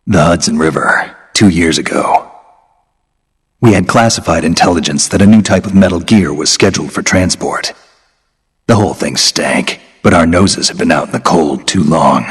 The Hudson River, 2 years ago. We had classified intelligence that a new type of metal gear was scheduled for transport. The whole thing stank, but our noses had been out in the cold too long.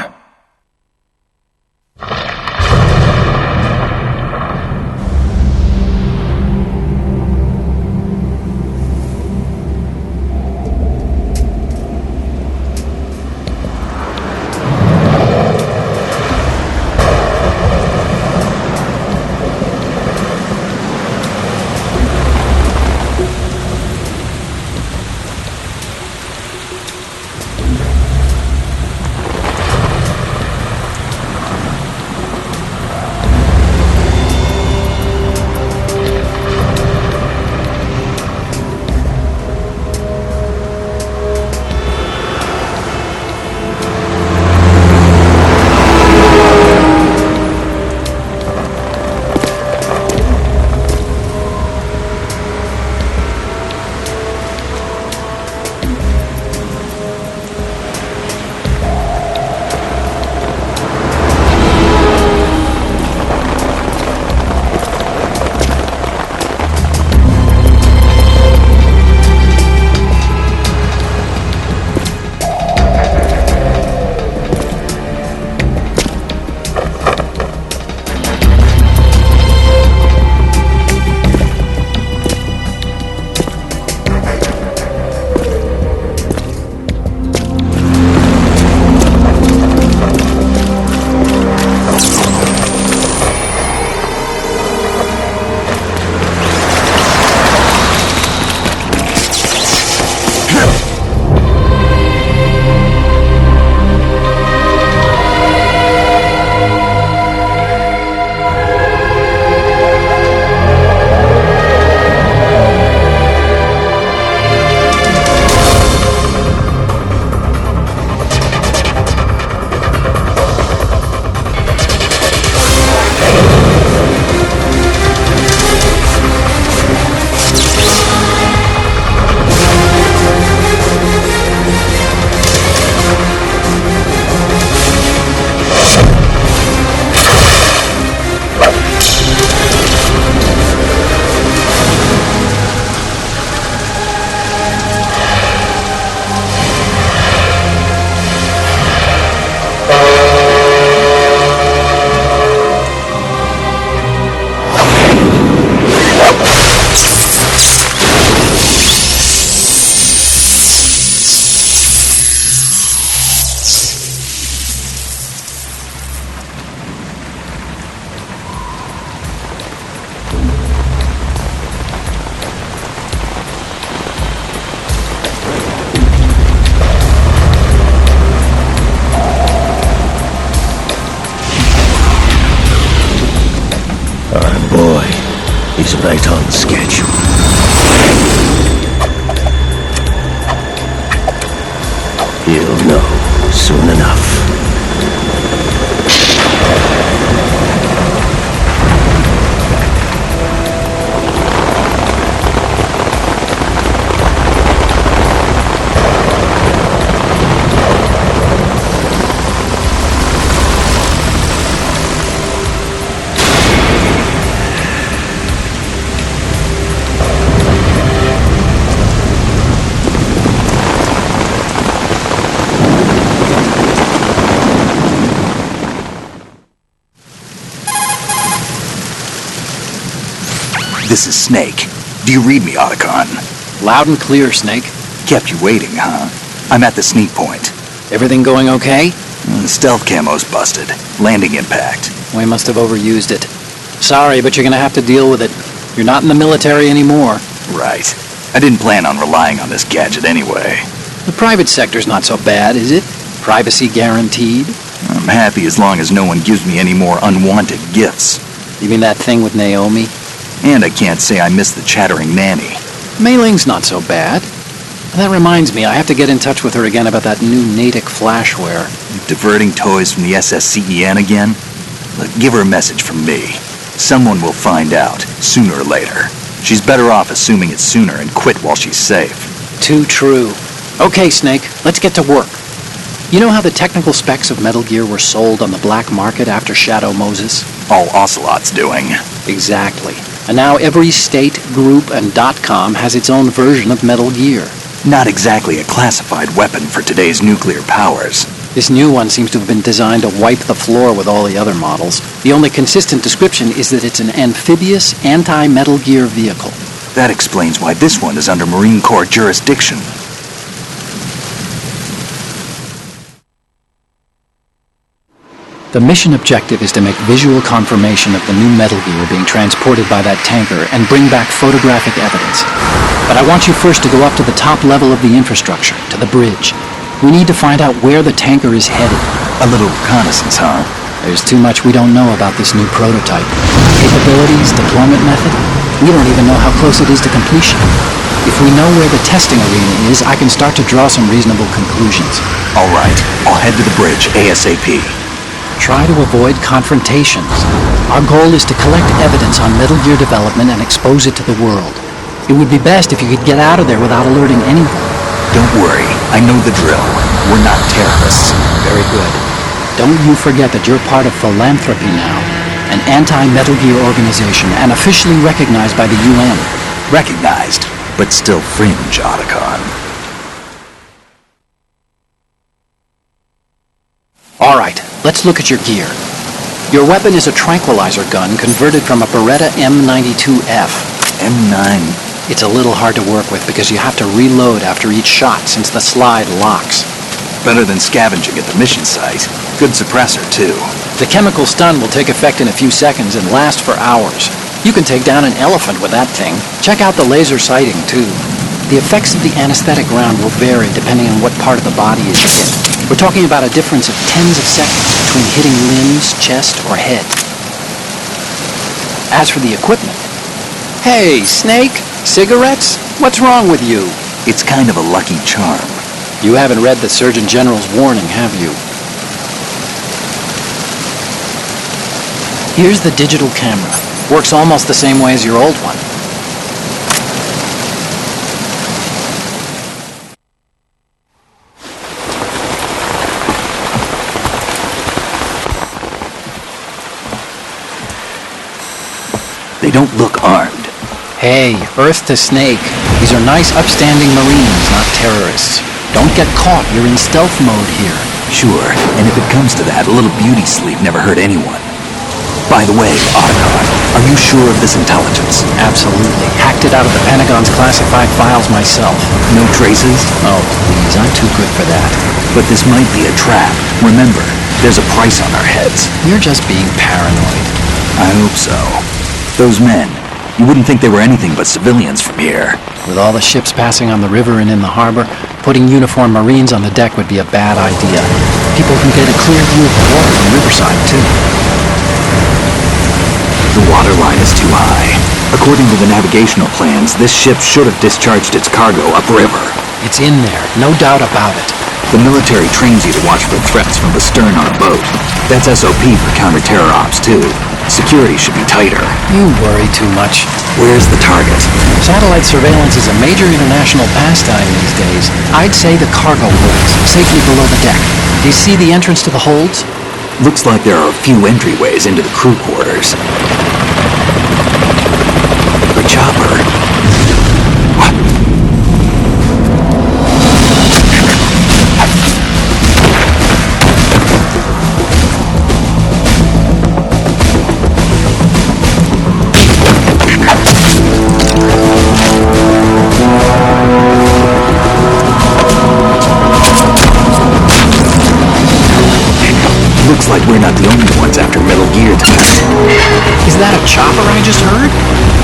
He's right on schedule. He'll know soon enough. This is Snake. Do you read me, Otacon? Loud and clear, Snake. Kept you waiting, huh? I'm at the sneak point. Everything going okay? The stealth camo's busted. Landing impact. We must have overused it. Sorry, but you're gonna have to deal with it. You're not in the military anymore. Right. I didn't plan on relying on this gadget anyway. The private sector's not so bad, is it? Privacy guaranteed? I'm happy as long as no one gives me any more unwanted gifts. You mean that thing with Naomi? And I can't say I miss the chattering nanny. Mei Ling's not so bad. That reminds me, I have to get in touch with her again about that new Natick flashware. Diverting toys from the SSCEN again? Look, give her a message from me. Someone will find out, sooner or later. She's better off assuming it's sooner and quit while she's safe. Too true. Okay, Snake, let's get to work. You know how the technical specs of Metal Gear were sold on the black market after Shadow Moses? All Ocelot's doing. Exactly. And now every state, group, and .com has its own version of Metal Gear. Not exactly a classified weapon for today's nuclear powers. This new one seems to have been designed to wipe the floor with all the other models. The only consistent description is that it's an amphibious, anti-Metal Gear vehicle. That explains why this one is under Marine Corps jurisdiction. The mission objective is to make visual confirmation of the new Metal Gear being transported by that tanker and bring back photographic evidence. But I want you first to go up to the top level of the infrastructure, to the bridge. We need to find out where the tanker is headed. A little reconnaissance, huh? There's too much we don't know about this new prototype. Capabilities, deployment method, we don't even know how close it is to completion. If we know where the testing arena is, I can start to draw some reasonable conclusions. All right, I'll head to the bridge ASAP. Try to avoid confrontations. Our goal is to collect evidence on Metal Gear development and expose it to the world. It would be best if you could get out of there without alerting anyone. Don't worry, I know the drill. We're not terrorists. Very good. Don't you forget that you're part of Philanthropy now, an anti-Metal Gear organization and officially recognized by the UN. Recognized, but still fringe, Otacon. All right, let's look at your gear. Your weapon is a tranquilizer gun converted from a Beretta M92F. M9. It's a little hard to work with because you have to reload after each shot since the slide locks. Better than scavenging at the mission site. Good suppressor, too. The chemical stun will take effect in a few seconds and last for hours. You can take down an elephant with that thing. Check out the laser sighting, too. The effects of the anesthetic round will vary depending on what part of the body is hit. We're talking about a difference of tens of seconds between hitting limbs, chest, or head. As for the equipment... Hey, Snake! Cigarettes? What's wrong with you? It's kind of a lucky charm. You haven't read the Surgeon General's warning, have you? Here's the digital camera. Works almost the same way as your old one. They don't look armed. Hey, Earth to Snake. These are nice, upstanding Marines, not terrorists. Don't get caught. You're in stealth mode here. Sure, and if it comes to that, a little beauty sleep never hurt anyone. By the way, Otacon, are you sure of this intelligence? Absolutely. Hacked it out of the Pentagon's classified files myself. No traces? Oh, please, I'm too good for that. But this might be a trap. Remember, there's a price on our heads. You're just being paranoid. I hope so. Those men, you wouldn't think they were anything but civilians from here. With all the ships passing on the river and in the harbor, putting uniformed Marines on the deck would be a bad idea. People can get a clear view of the water from Riverside, too. The water line is too high. According to the navigational plans, this ship should have discharged its cargo upriver. It's in there, no doubt about it. The military trains you to watch for threats from the stern on a boat. That's SOP for counter-terror ops, too. Security should be tighter. You worry too much. Where's the target? Satellite surveillance is a major international pastime these days. I'd say the cargo holds, safely below the deck. Do you see the entrance to the holds? Looks like there are a few entryways into the crew quarters. A chopper. What? Looks like we're not the only ones after Metal Gear tonight. Is that a chopper I just heard?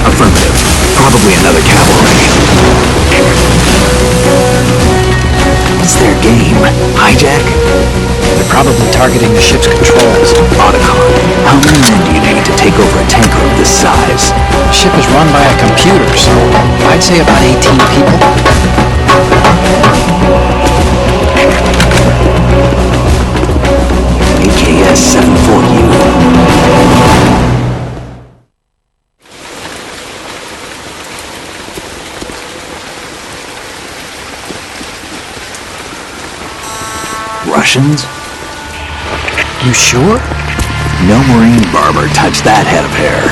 Affirmative. Probably another cavalry. What's their game? Hijack? They're probably targeting the ship's controls. Otacon, how many men do you need to take over a tanker of this this size? The ship is run by a computer, so I'd say about 18 people. AKS 740U. Russians? You sure? No Marine barber touched that head of hair.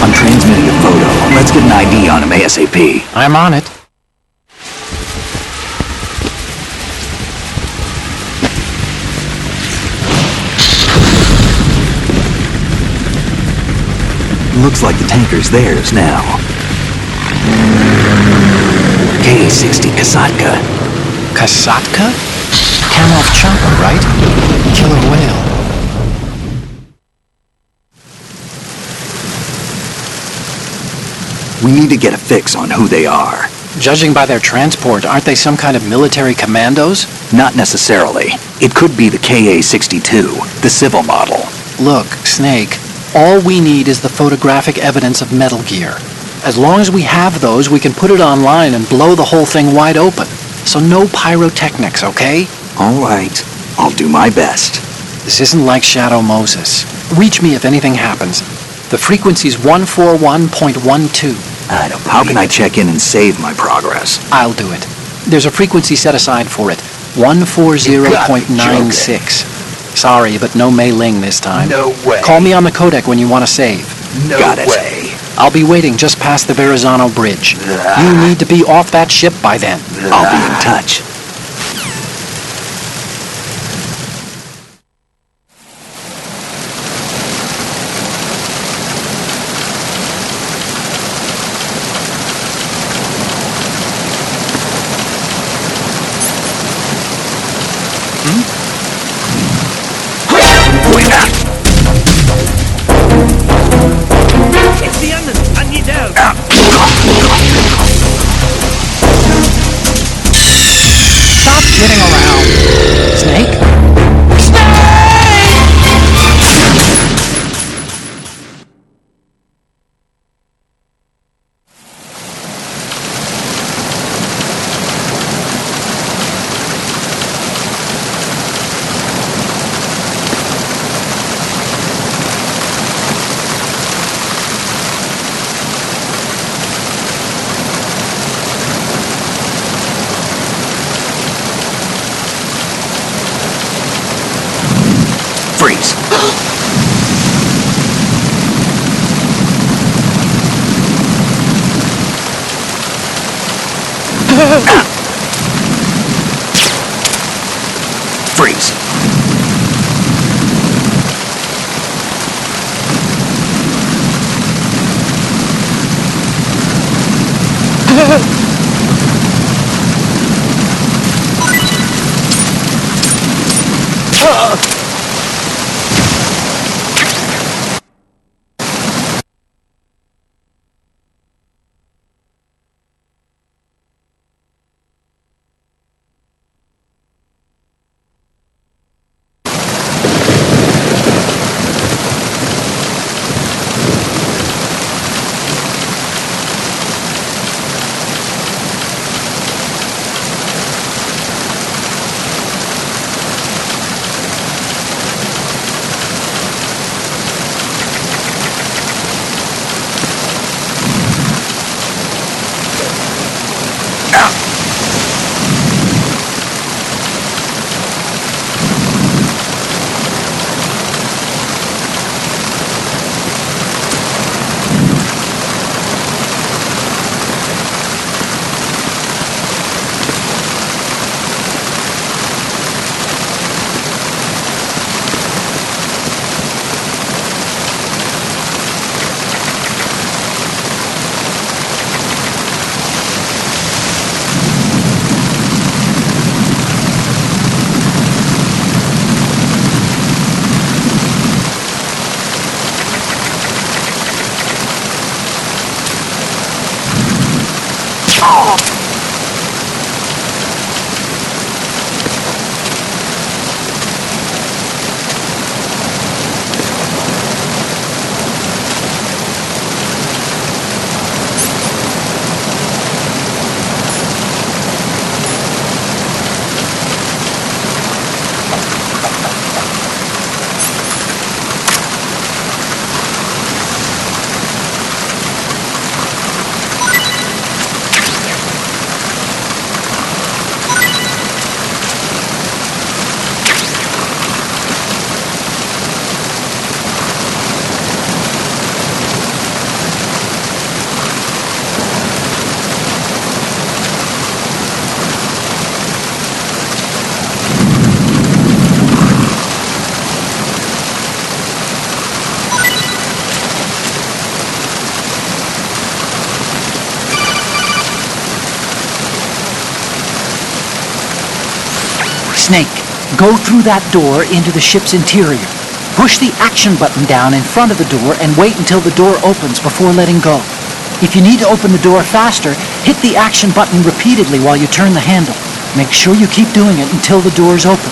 I'm transmitting a photo. Let's get an ID on him ASAP. I'm on it. Looks like the tanker's theirs now. K-60 Kasatka. Kasatka? Kamov chopper, right? Killer whale. We need to get a fix on who they are. Judging by their transport, aren't they some kind of military commandos? Not necessarily. It could be the KA-62, the civil model. Look, Snake, all we need is the photographic evidence of Metal Gear. As long as we have those, we can put it online and blow the whole thing wide open. So no pyrotechnics, okay? All right. I'll do my best. This isn't like Shadow Moses. Reach me if anything happens. The frequency's 141.12. How can I check in and save my progress? I'll do it. There's a frequency set aside for it. 140.96. Sorry, but no Mei Ling this time. No way. Call me on the codec when you want to save. No Got it. Way. I'll be waiting just past the Verrazano Bridge. You need to be off that ship by then. I'll be in touch. It's the enemy! I need help! Stop kidding around. Snake? Freeze. Freeze. Snake, go through that door into the ship's interior. Push the action button down in front of the door and wait until the door opens before letting go. If you need to open the door faster, hit the action button repeatedly while you turn the handle. Make sure you keep doing it until the door's open.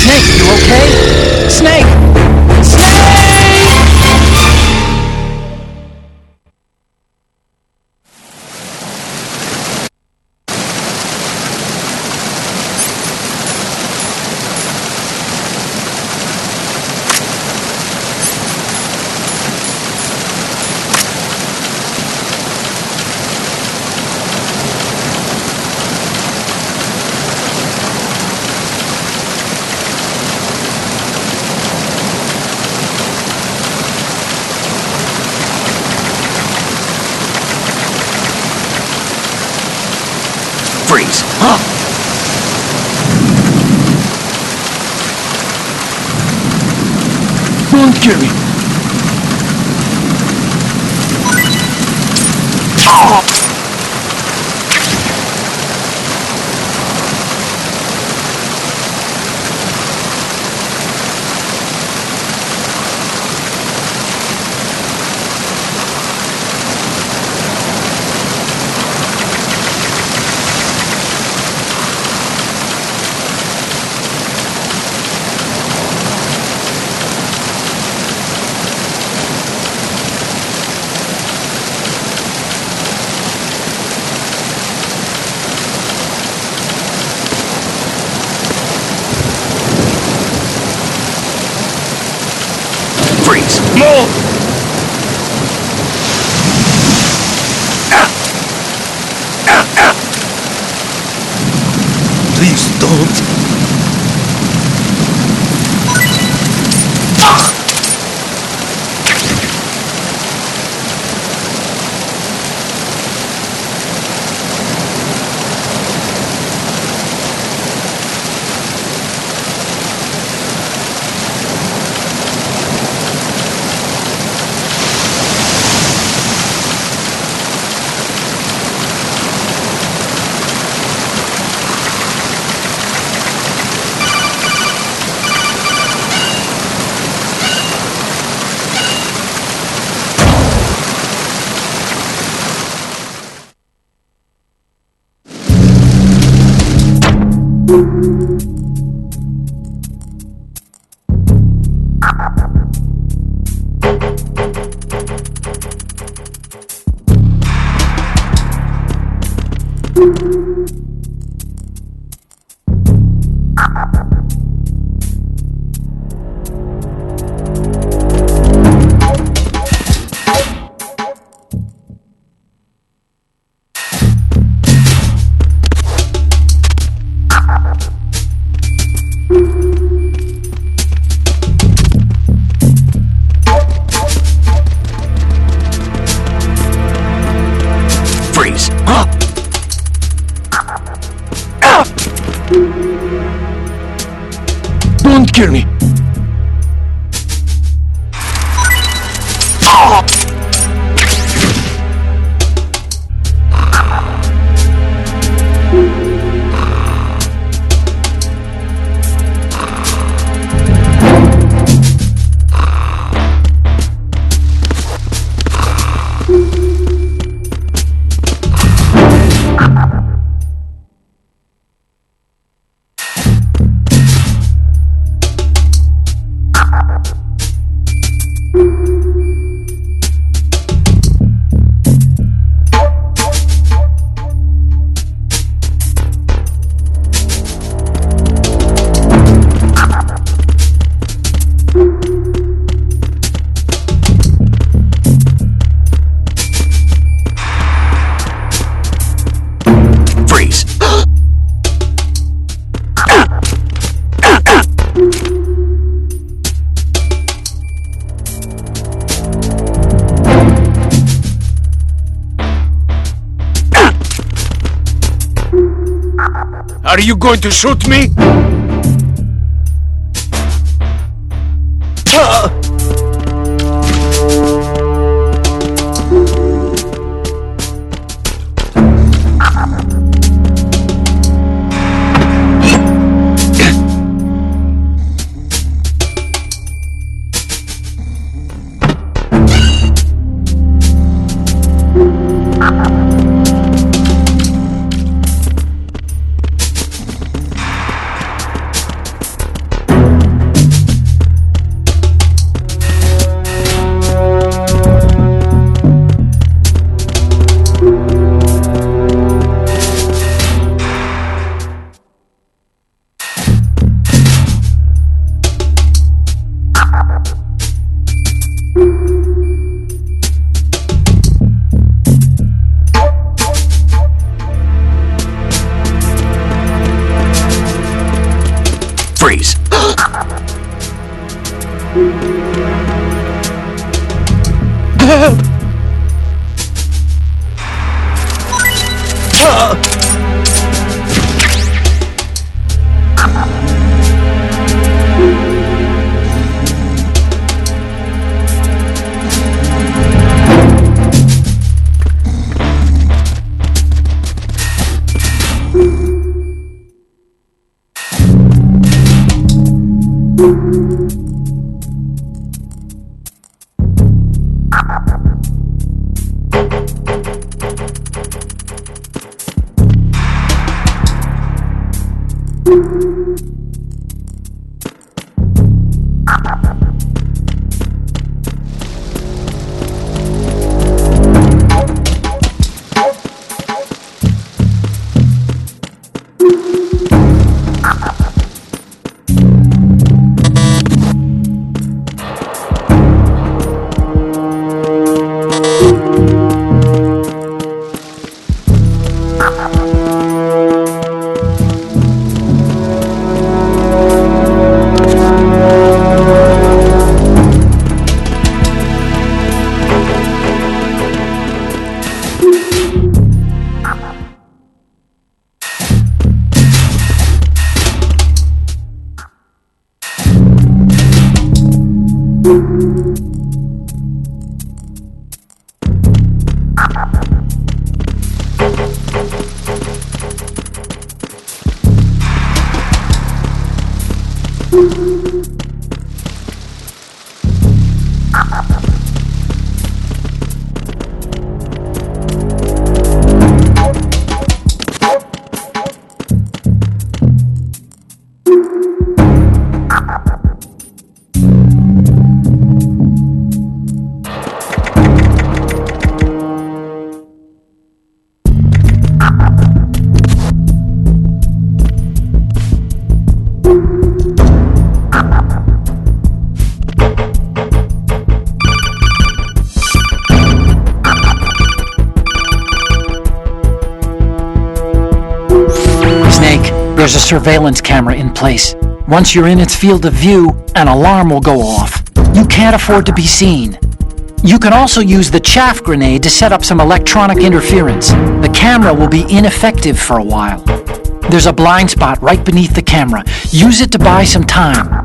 Snake, you okay? Snake! Snake! Freeze! Don't kill me. Freeze! No! Please don't. Freeze! Don't kill me. Are you going to shoot me? Freeze. There's a surveillance camera in place. Once you're in its field of view, an alarm will go off. You can't afford to be seen. You can also use the chaff grenade to set up some electronic interference. The camera will be ineffective for a while. There's a blind spot right beneath the camera. Use it to buy some time.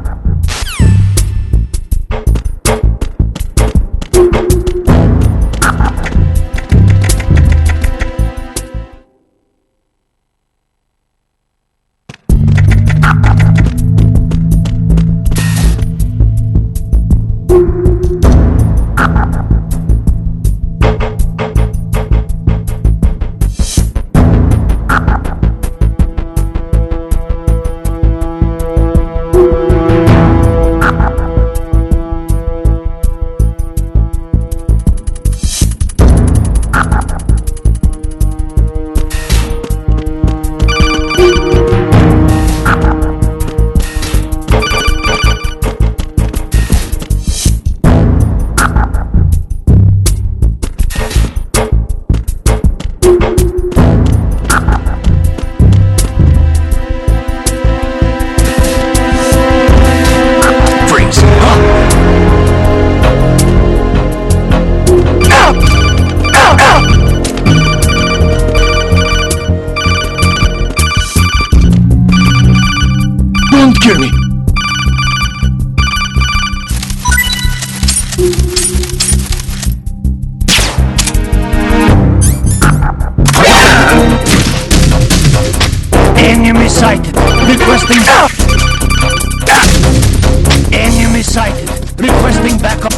Secure me. Enemy sighted. Requesting. Enemy sighted. Requesting backup.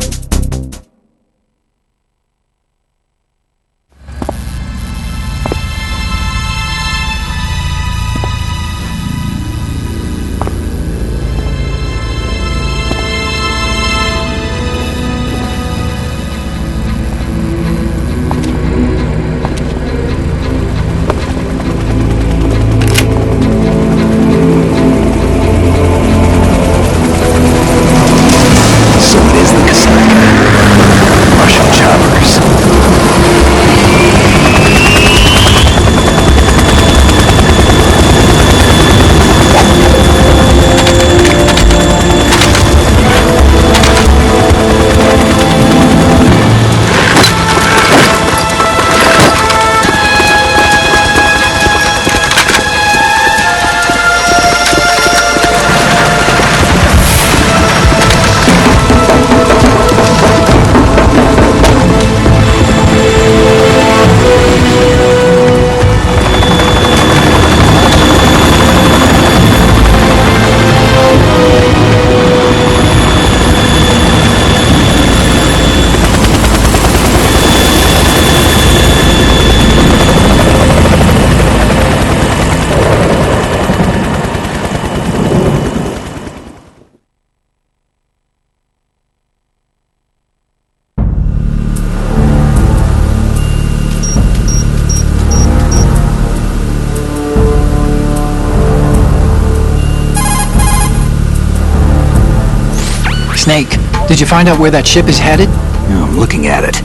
Snake, did you find out where that ship is headed? Yeah, I'm looking at it.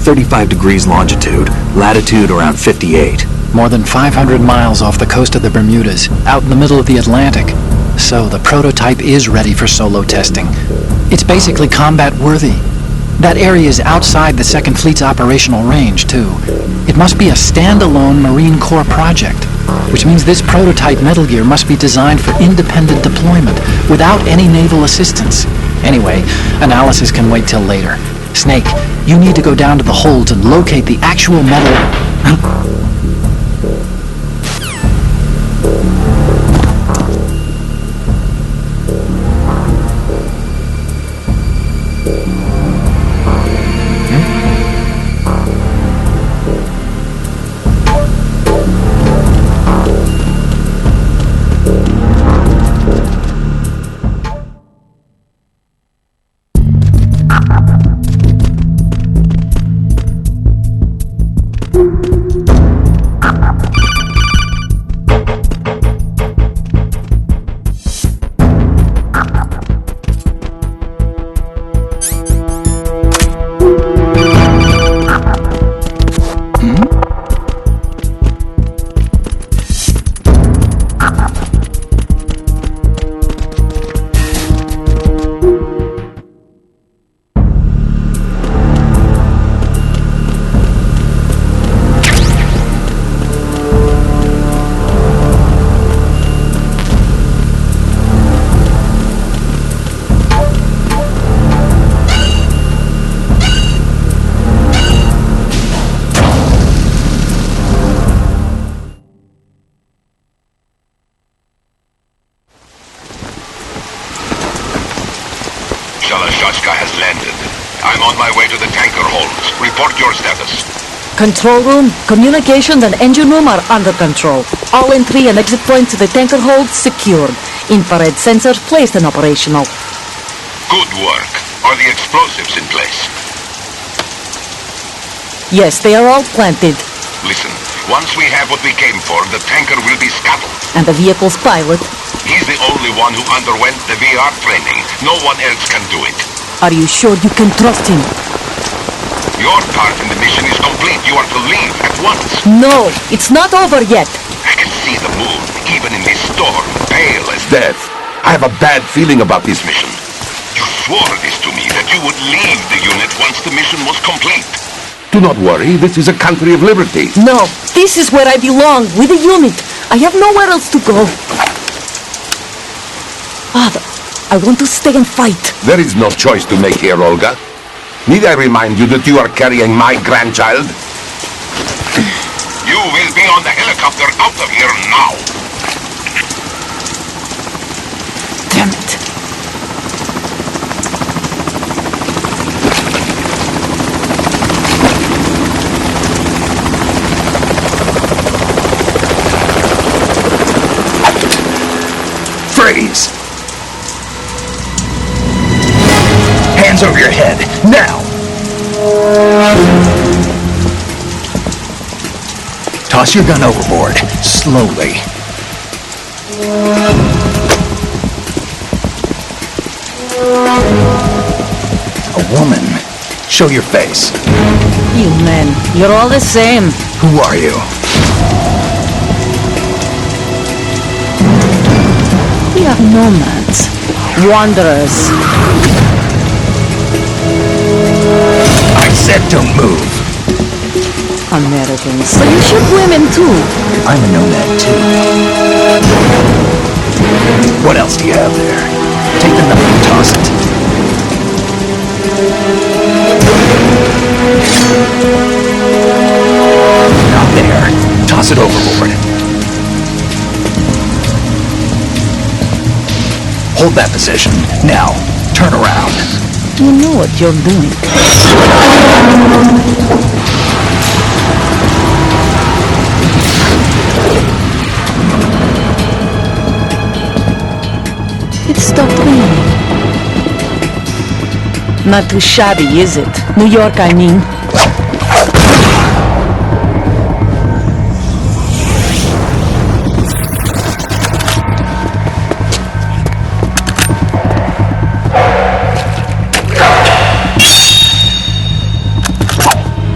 35 degrees longitude, latitude around 58. More than 500 miles off the coast of the Bermudas, out in the middle of the Atlantic. So the prototype is ready for solo testing. It's basically combat-worthy. That area is outside the Second Fleet's operational range, too. It must be a standalone Marine Corps project, which means this prototype Metal Gear must be designed for independent deployment, without any naval assistance. Anyway, analysis can wait till later. Snake, you need to go down to the holds and locate the actual metal... has landed. I'm on my way to the tanker holds. Report your status. Control room, communications and engine room are under control. All entry and exit points to the tanker holds secured. Infrared sensors placed and operational. Good work. Are the explosives in place? Yes, they are all planted. Listen, once we have what we came for, the tanker will be scuttled. And the vehicle's pilot? He's the only one who underwent the VR training. No one else can do it. Are you sure you can trust him? Your part in the mission is complete. You are to leave at once. No, it's not over yet. I can see the moon, even in this storm, pale as death. I have a bad feeling about this mission. You swore this to me, that you would leave the unit once the mission was complete. Do not worry, this is a country of liberty. No, this is where I belong, with the unit. I have nowhere else to go. Father, I want to stay and fight. There is no choice to make here, Olga. Need I remind you that you are carrying my grandchild? You will be on the helicopter out of here now. Damn it. Freeze! Hands over your head, now! Toss your gun overboard, slowly. A woman. Show your face. You men, you're all the same. Who are you? We are nomads, wanderers. I said don't move. Americans. So you shoot women too. I'm a nomad too. What else do you have there? Take the knife and toss it. Not there. Toss it overboard. Hold that position. Now, turn around. You know what you're doing. It stopped raining. Not too shabby, is it? New York, I mean.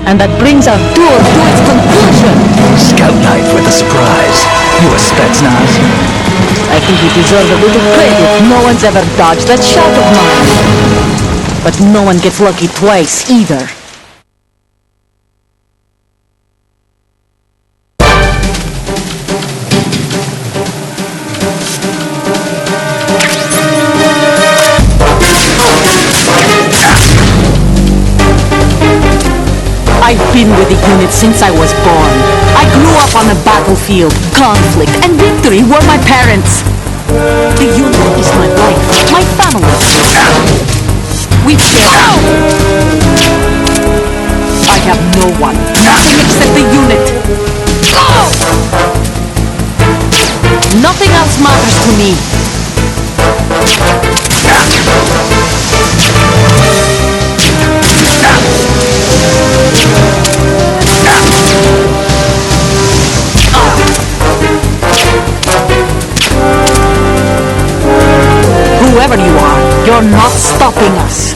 And that brings our tour to its conclusion. Scout knife with a surprise. You a Spetsnaz? I think you deserve a little credit. No one's ever dodged that shot of mine. But no one gets lucky twice, either. I've been with the unit since I was born. I grew up on the battlefield. Conflict and victory were my parents. The unit is my life, my family. We share. I have no one, nothing except the unit. Nothing else matters to me. Whoever you are, you're not stopping us.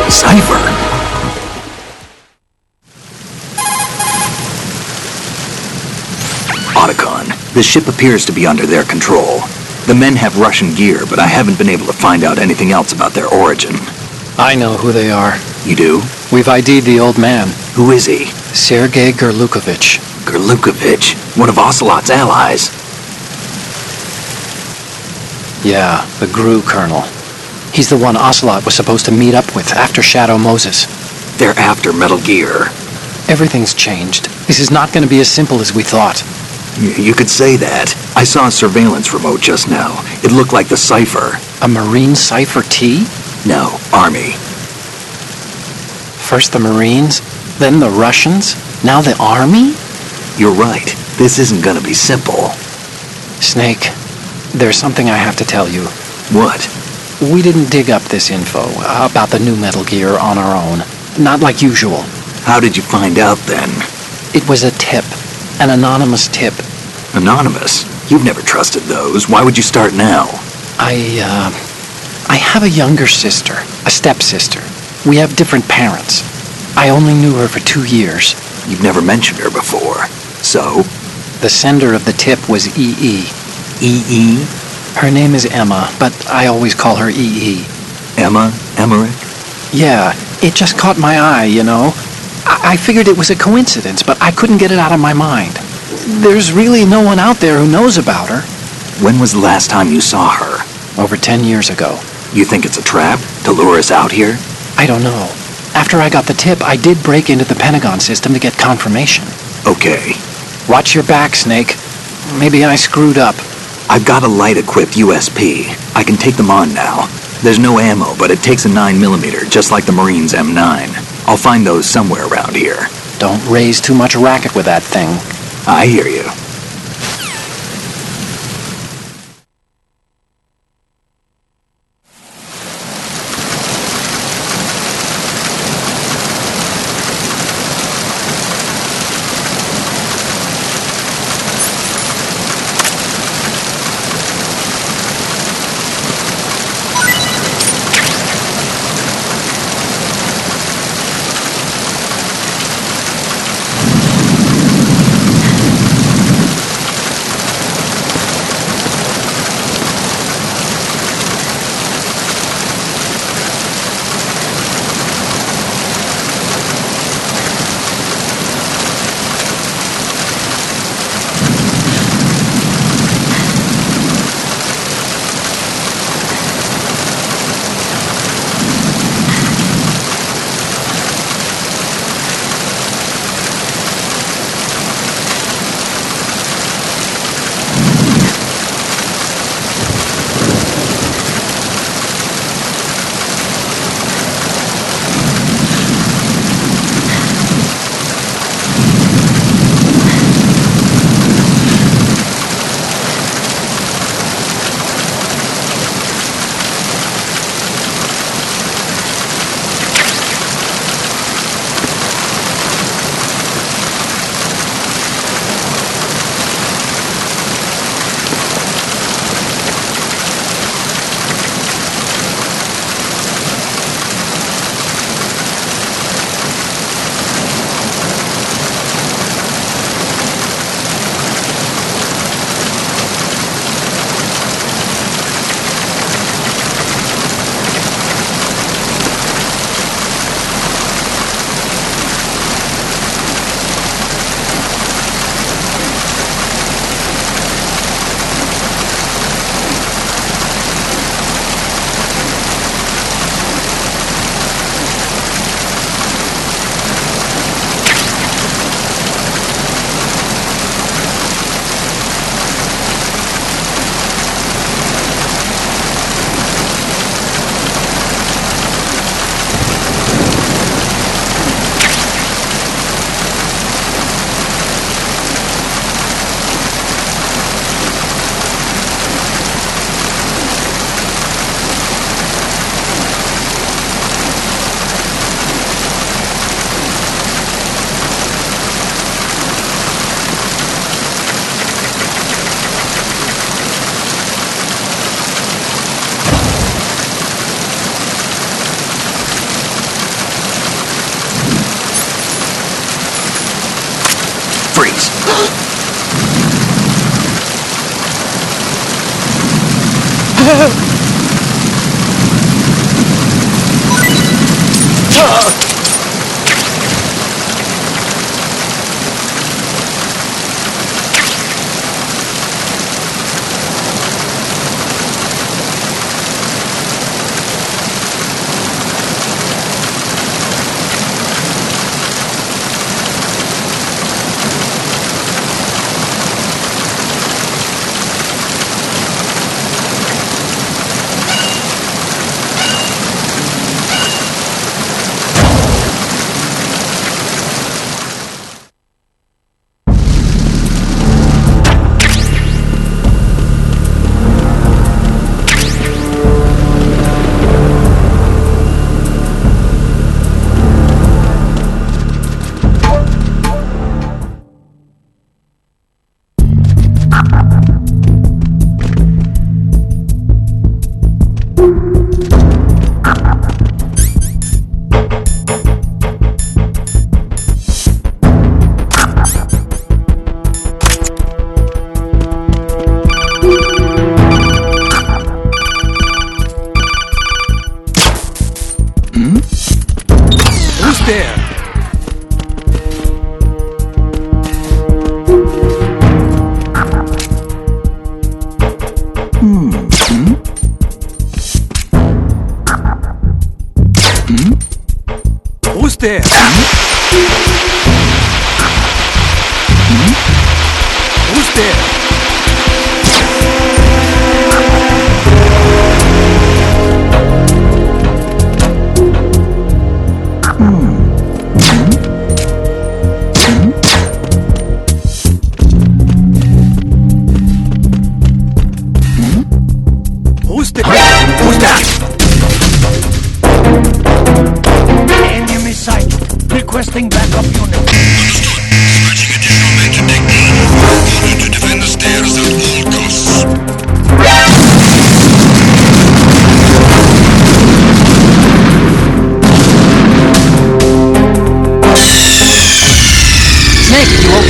Cipher. Otacon, the ship appears to be under their control. The men have Russian gear, but I haven't been able to find out anything else about their origin. I know who they are. You do? We've ID'd the old man, Who is he? Sergei Gerlukovich. Gerlukovich, one of Ocelot's allies. Yeah, the GRU colonel. He's the one Ocelot was supposed to meet up with after Shadow Moses. They're after Metal Gear. Everything's changed. This is not going to be as simple as we thought. You could say that. I saw a surveillance remote just now. It looked like the Cypher. A Marine Cypher T? No, Army. First the Marines, then the Russians, now the Army? You're right. This isn't gonna be simple. Snake, there's something I have to tell you. What? We didn't dig up this info about the new Metal Gear on our own. Not like usual. How did you find out then? It was a tip. An anonymous tip. Anonymous? You've never trusted those. Why would you start now? I have a younger sister, a stepsister. We have different parents. I only knew her for 2 years. You've never mentioned her before. So? The sender of the tip was EE. EE? Her name is Emma, but I always call her EE. Emma? Emmerich? Yeah, it just caught my eye, you know. I figured it was a coincidence, but I couldn't get it out of my mind. There's really no one out there who knows about her. When was the last time you saw her? Over 10 years ago. You think it's a trap? To lure us out here? I don't know. After I got the tip, I did break into the Pentagon system to get confirmation. Okay. Watch your back, Snake. Maybe I screwed up. I've got a light-equipped USP. I can take them on now. There's no ammo, but it takes a 9mm, just like the Marines' M9. I'll find those somewhere around here. Don't raise too much racket with that thing. I hear you. Freeze!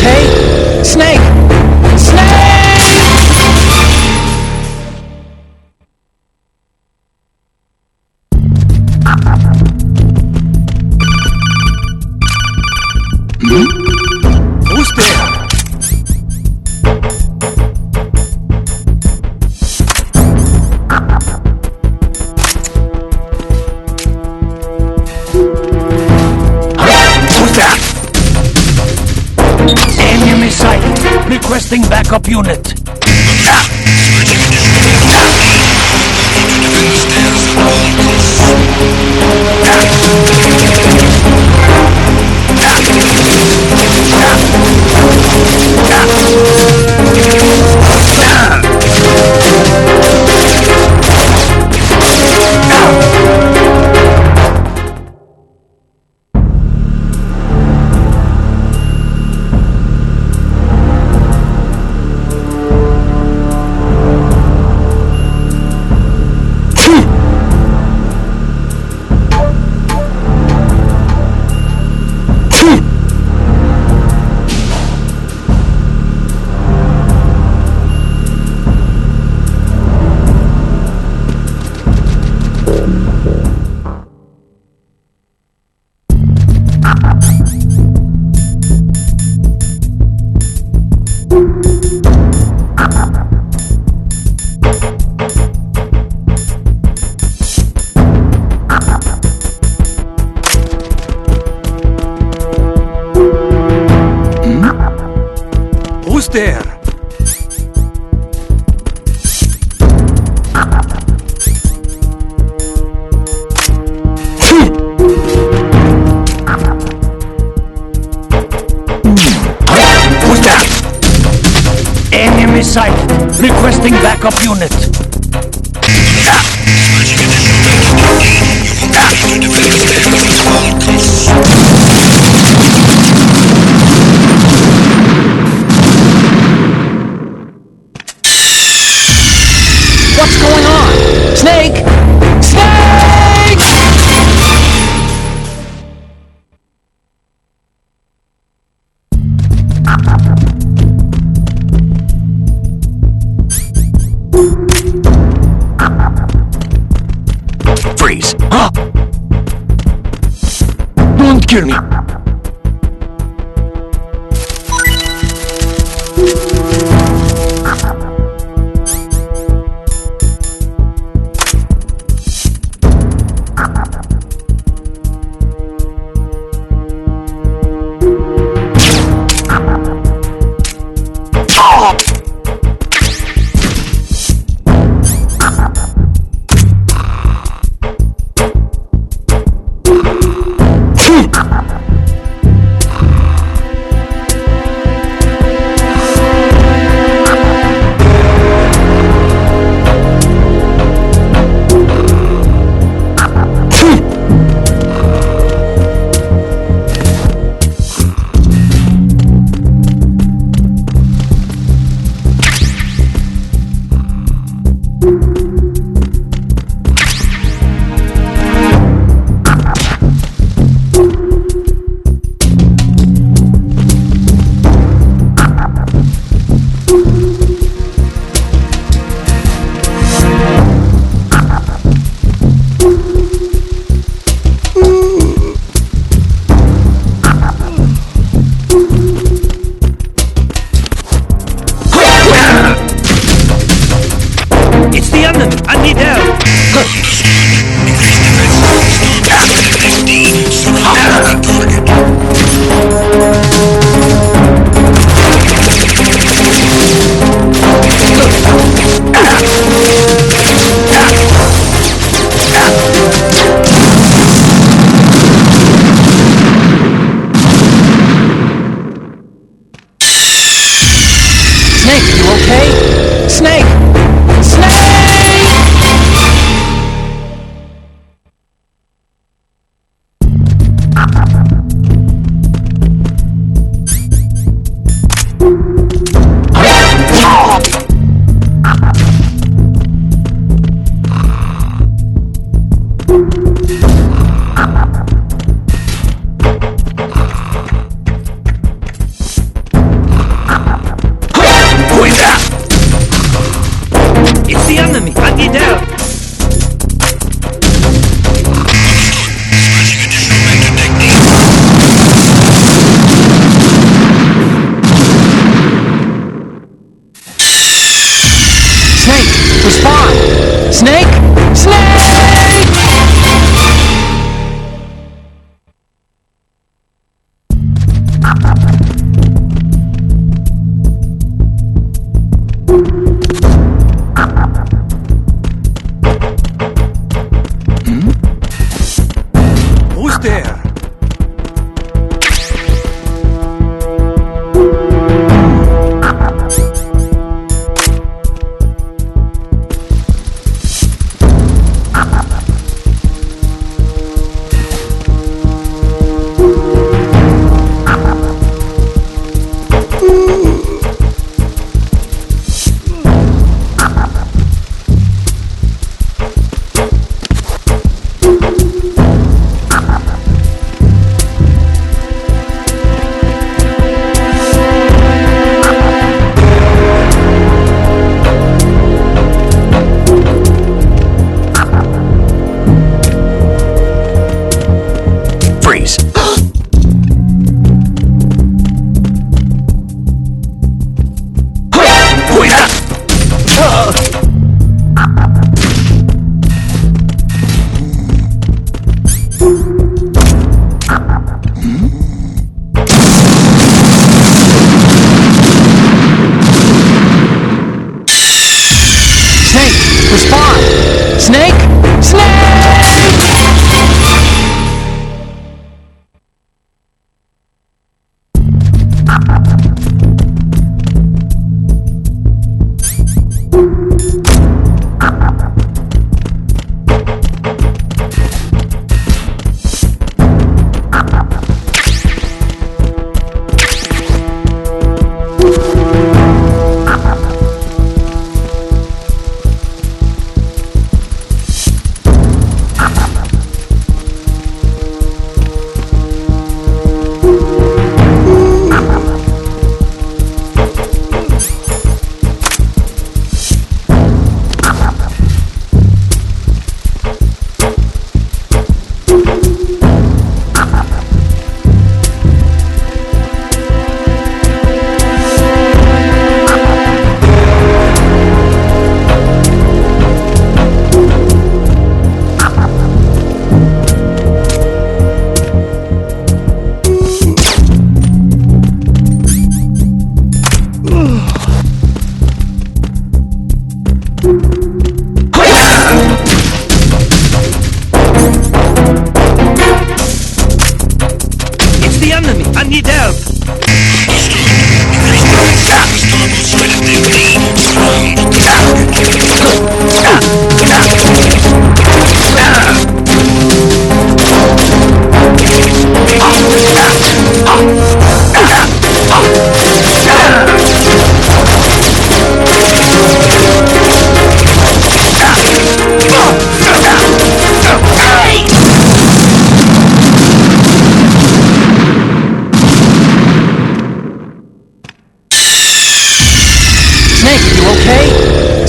okay? Snake! Snake! Who's there? Who's that? Enemy sighted. Requesting backup unit. Who's there? Who's that? Enemy sighted. Requesting backup unit. What's going on? Snake! Snake! Freeze. Huh? Don't kill me.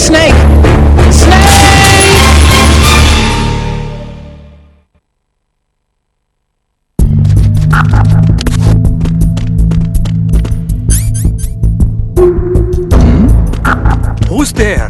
Snake! Snake! Who's there?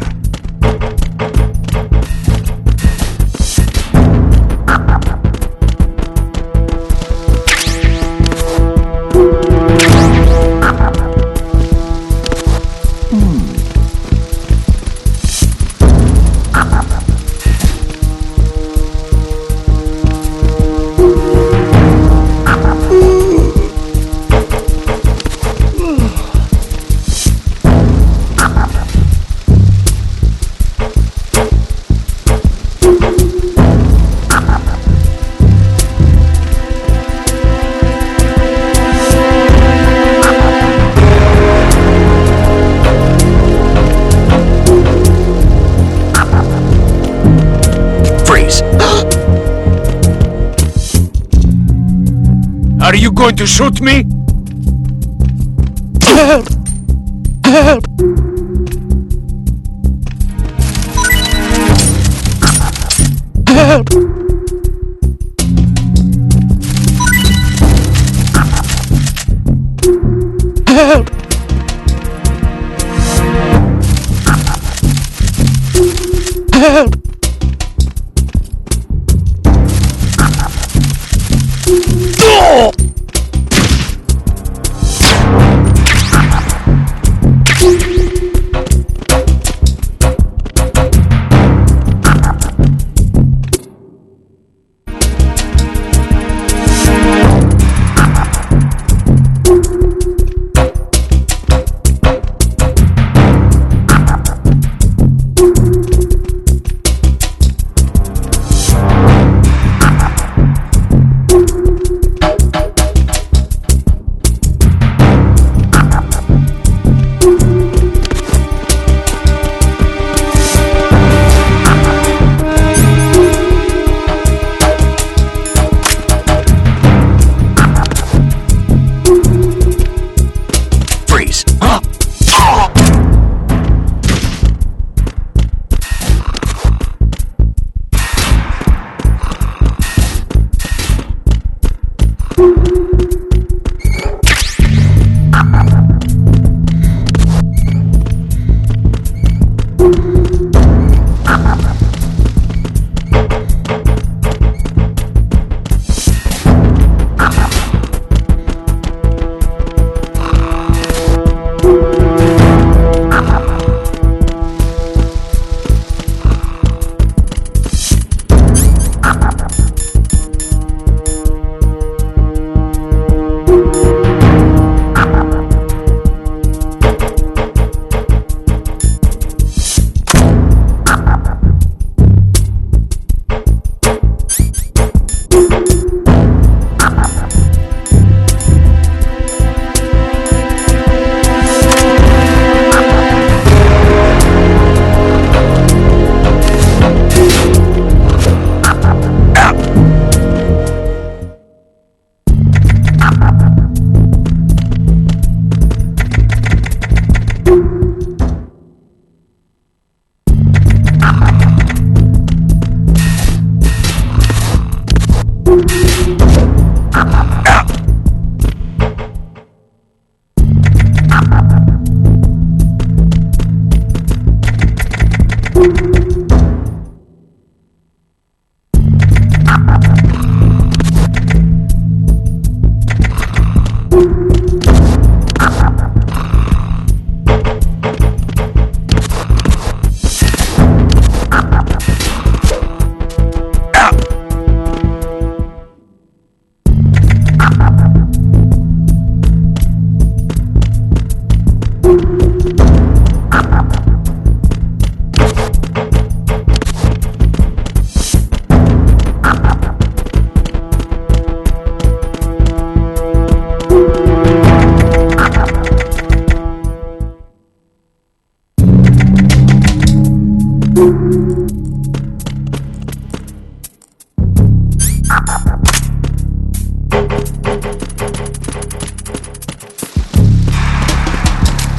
Are you going to shoot me? Help! Help! Help! Help! Help!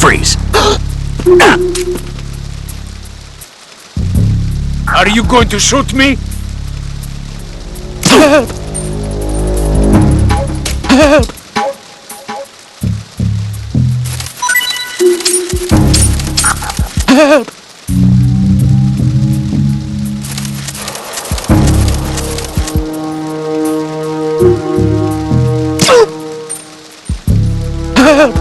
Freeze! Are you going to shoot me? Help! Help! Help! Help!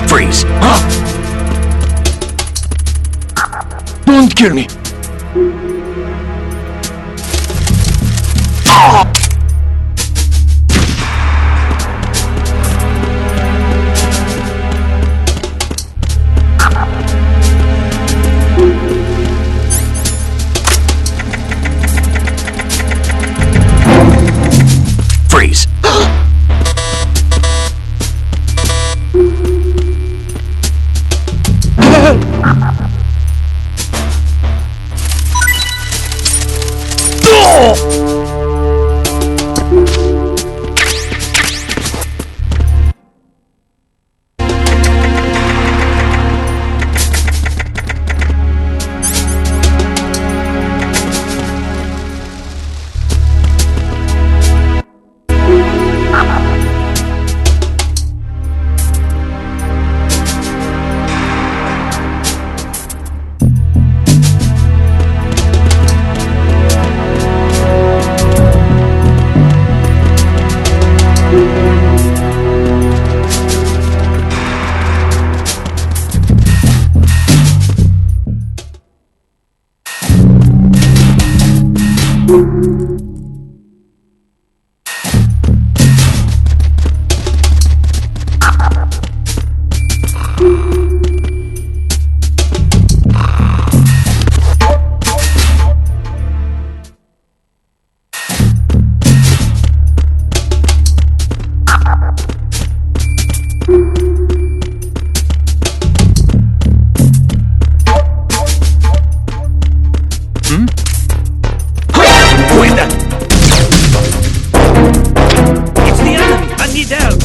Freeze! Don't kill me. Freeze! It's the enemy! I need help!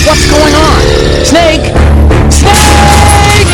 What's going on? Snake! Snake!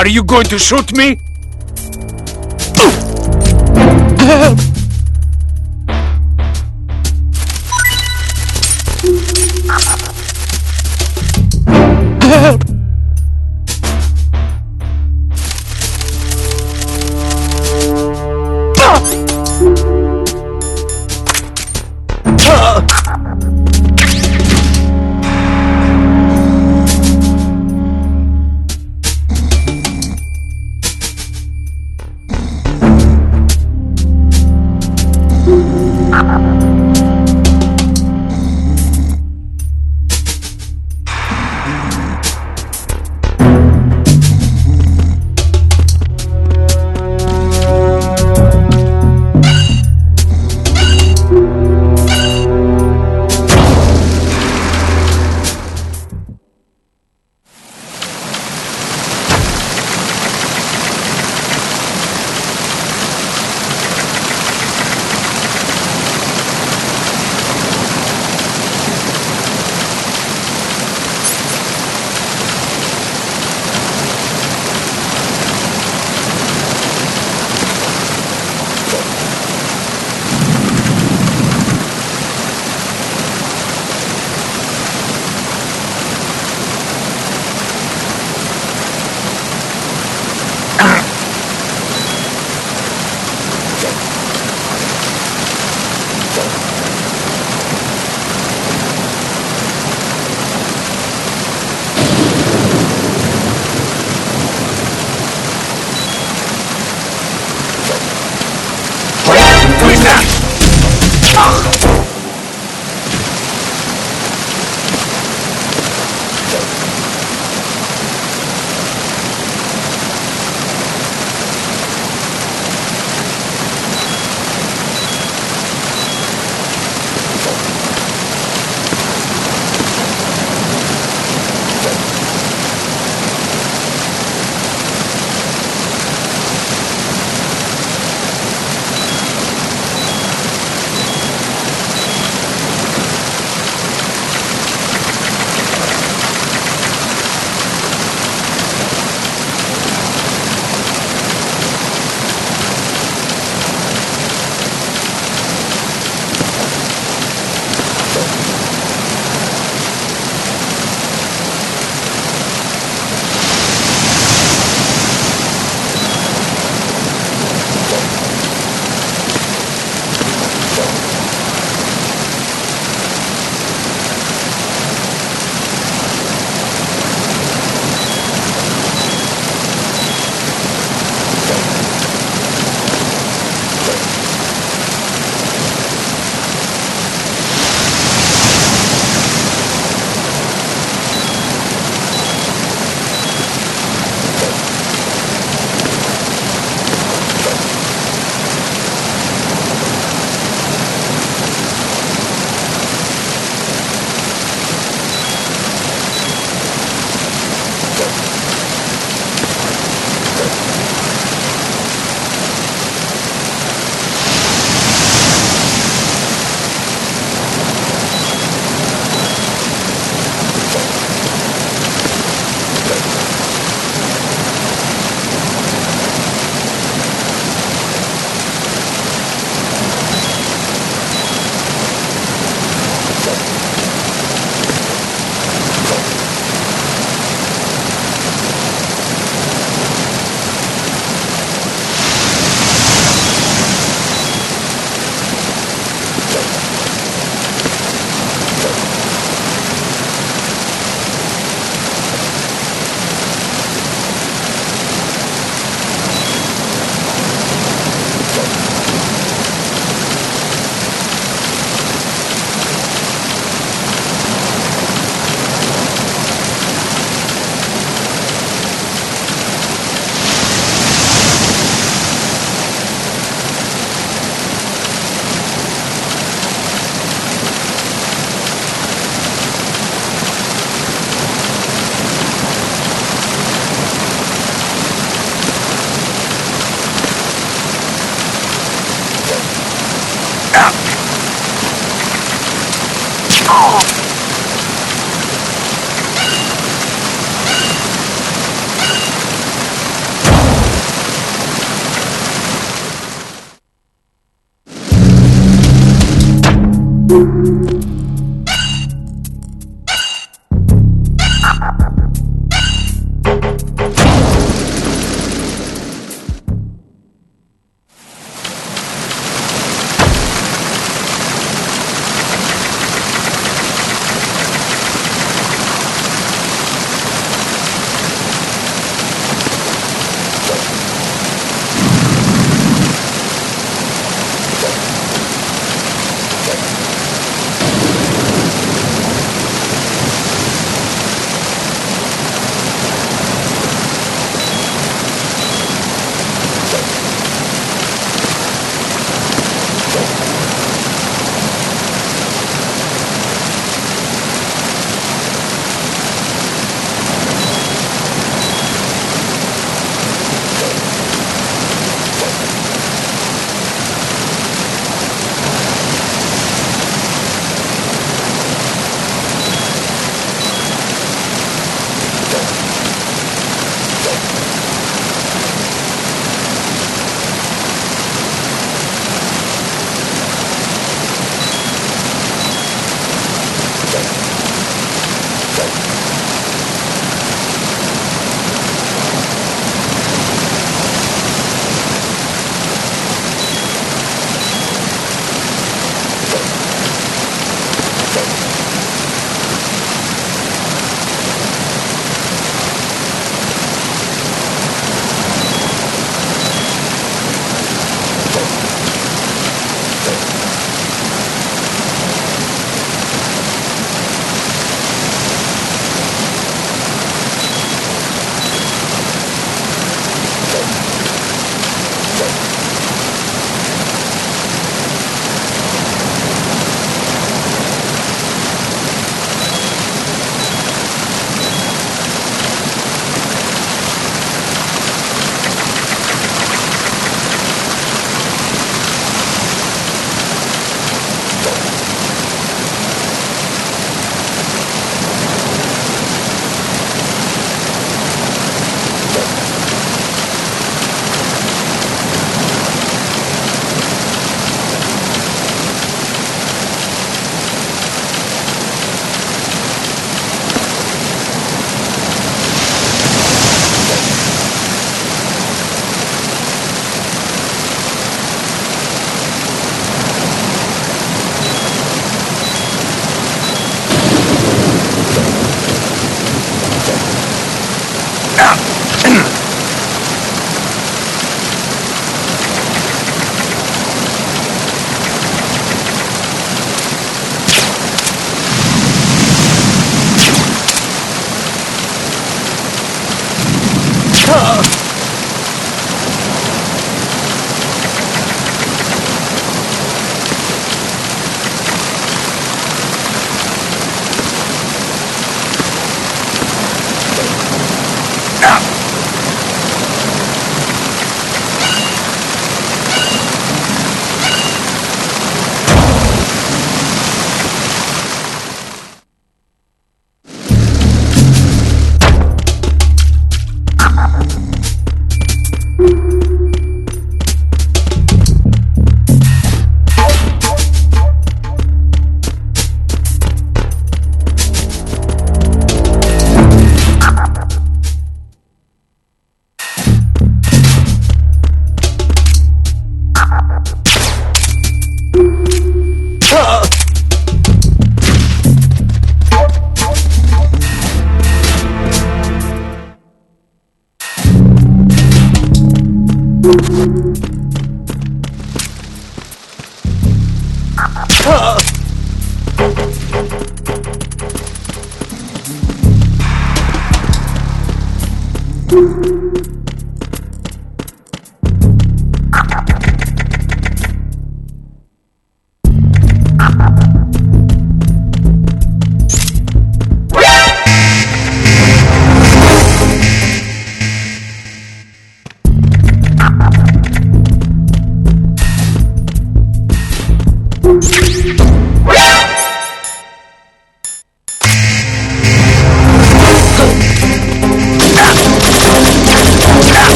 Are you going to shoot me?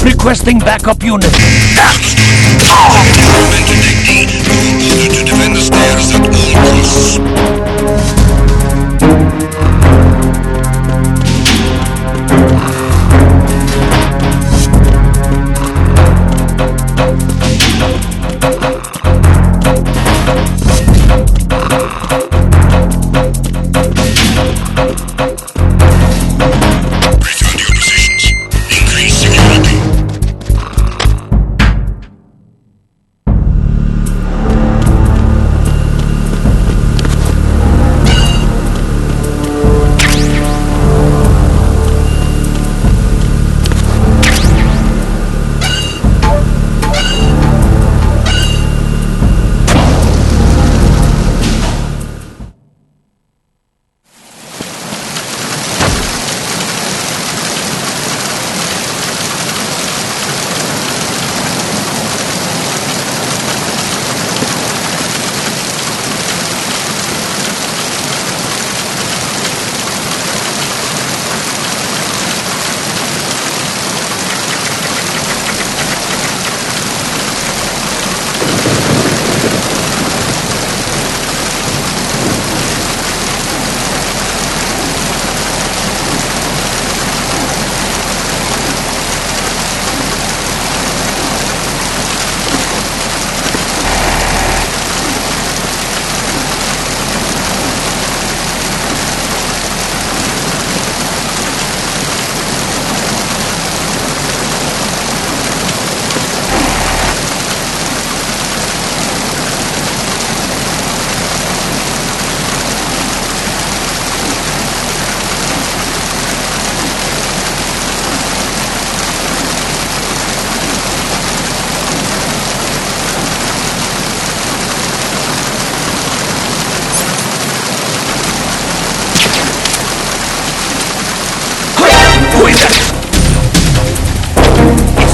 Requesting backup unit. To defend the stairs at all costs. Return to your positions. Increase security.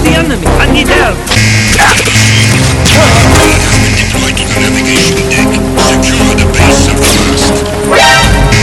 the enemy! I need help! Deployed to the navigation deck. Secure the base of the mast.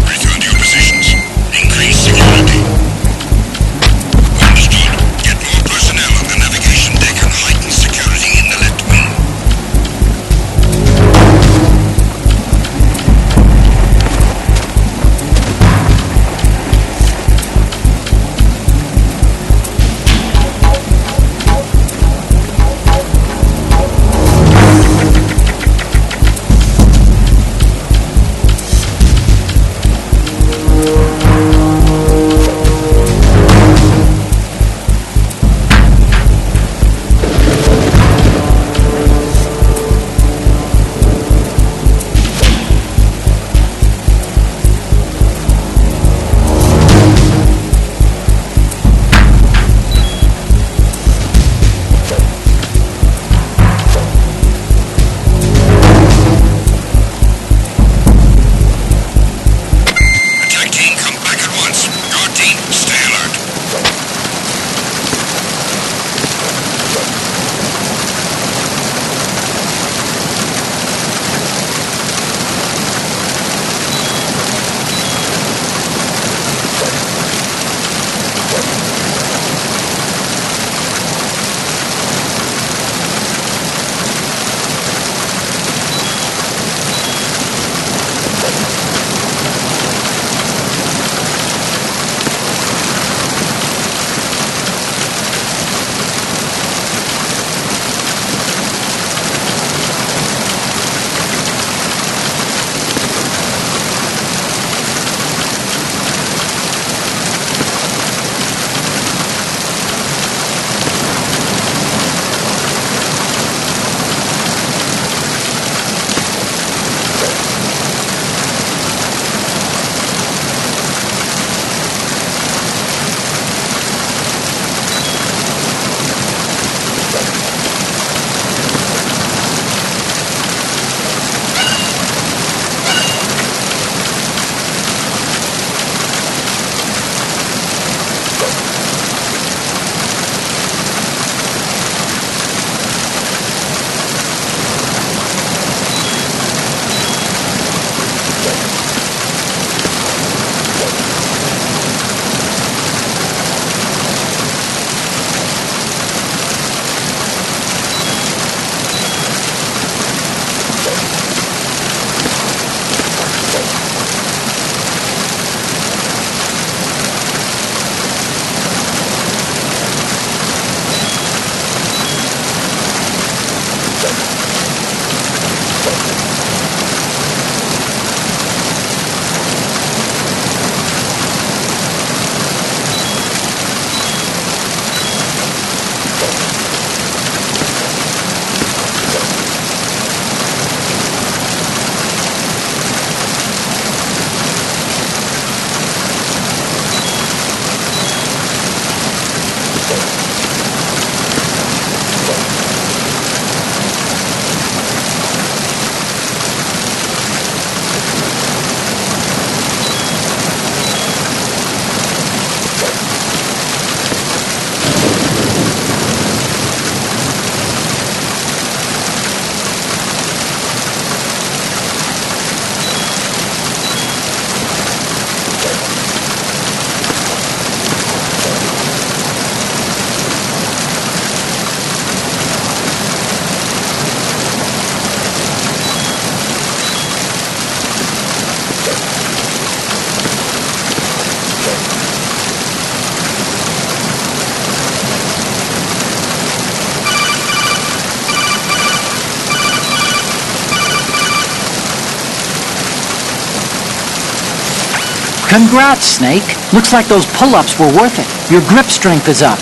Return to your positions. Increase security. Understood. Get more personnel on the navigation deck and heighten security in the left wing. Attack team, come back at once. Guard team, stay alert. Congrats, Snake. Looks like those pull-ups were worth it. Your grip strength is up.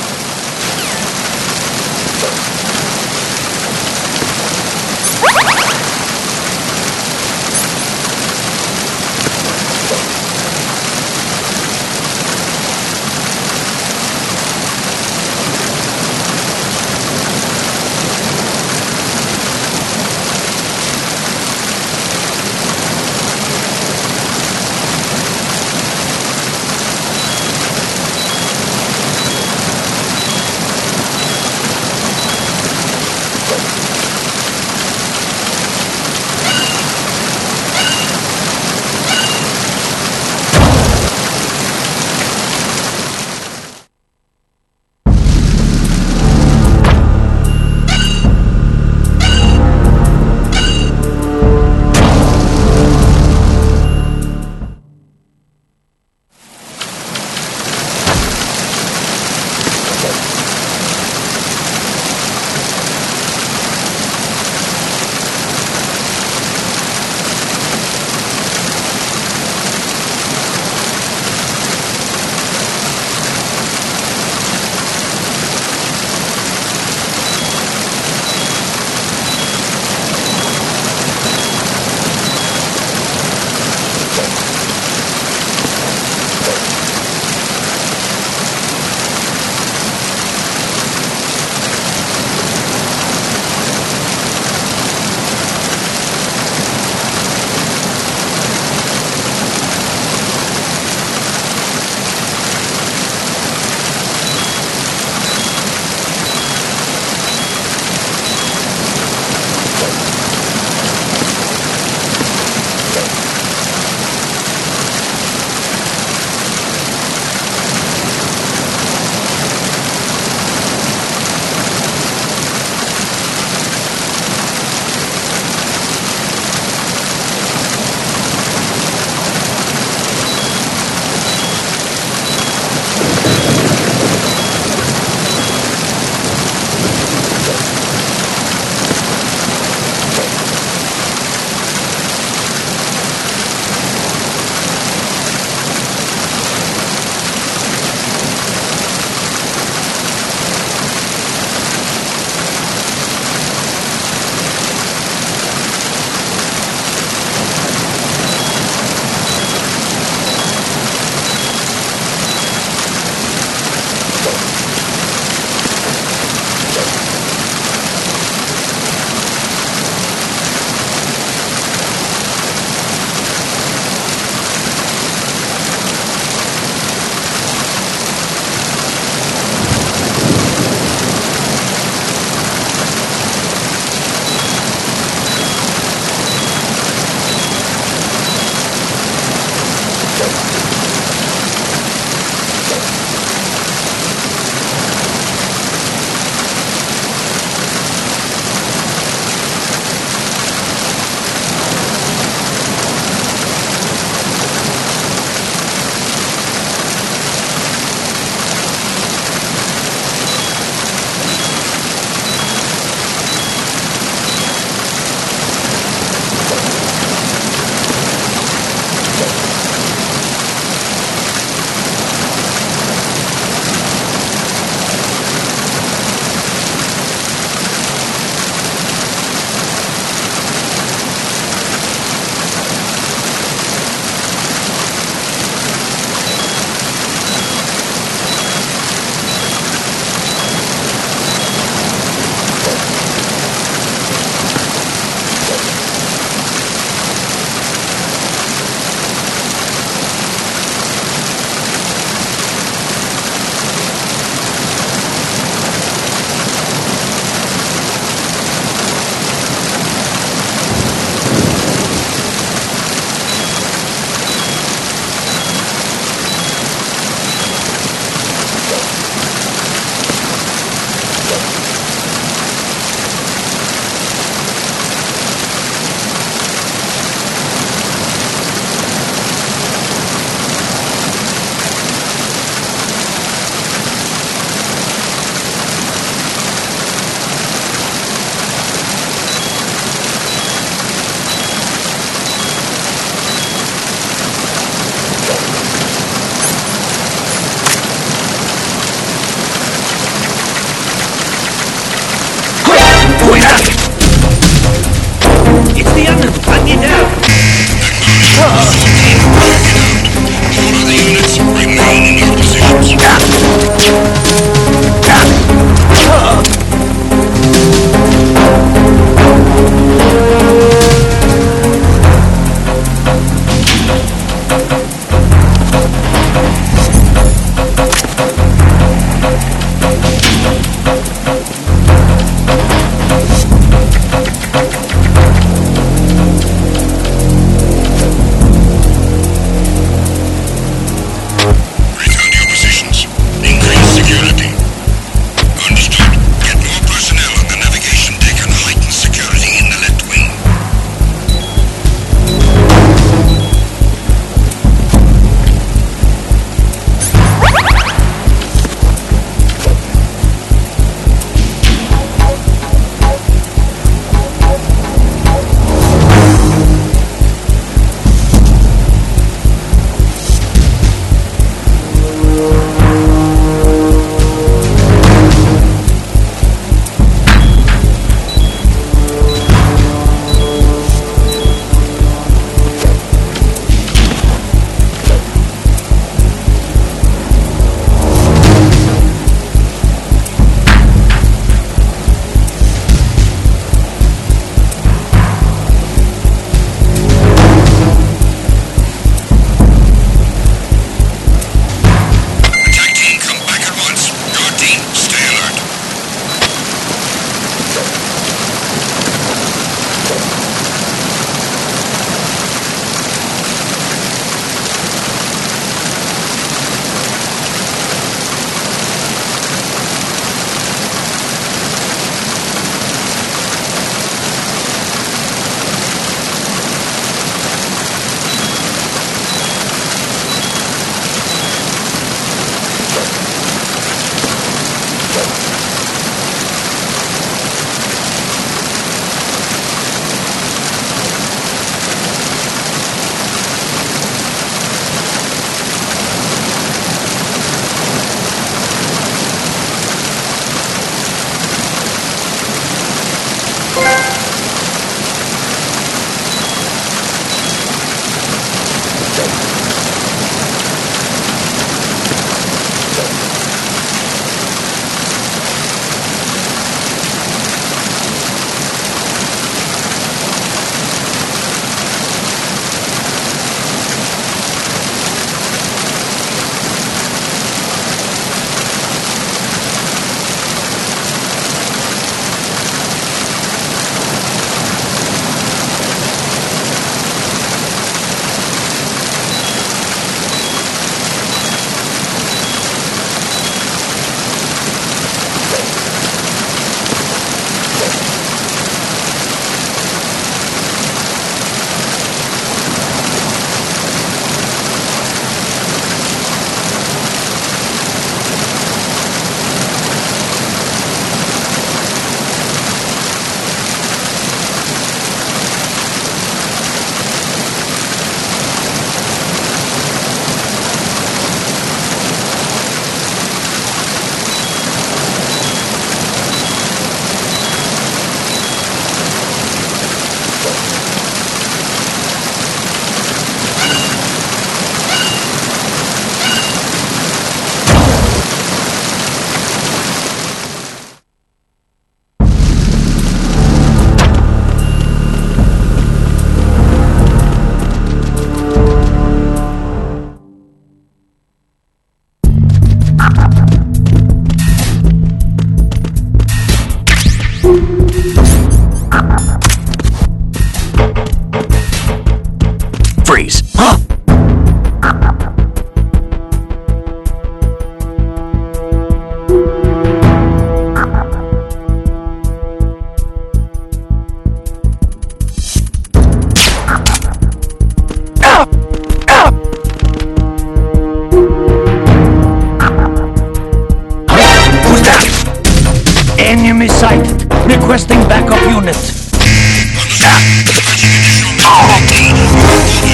Enemy sighted. Requesting backup unit.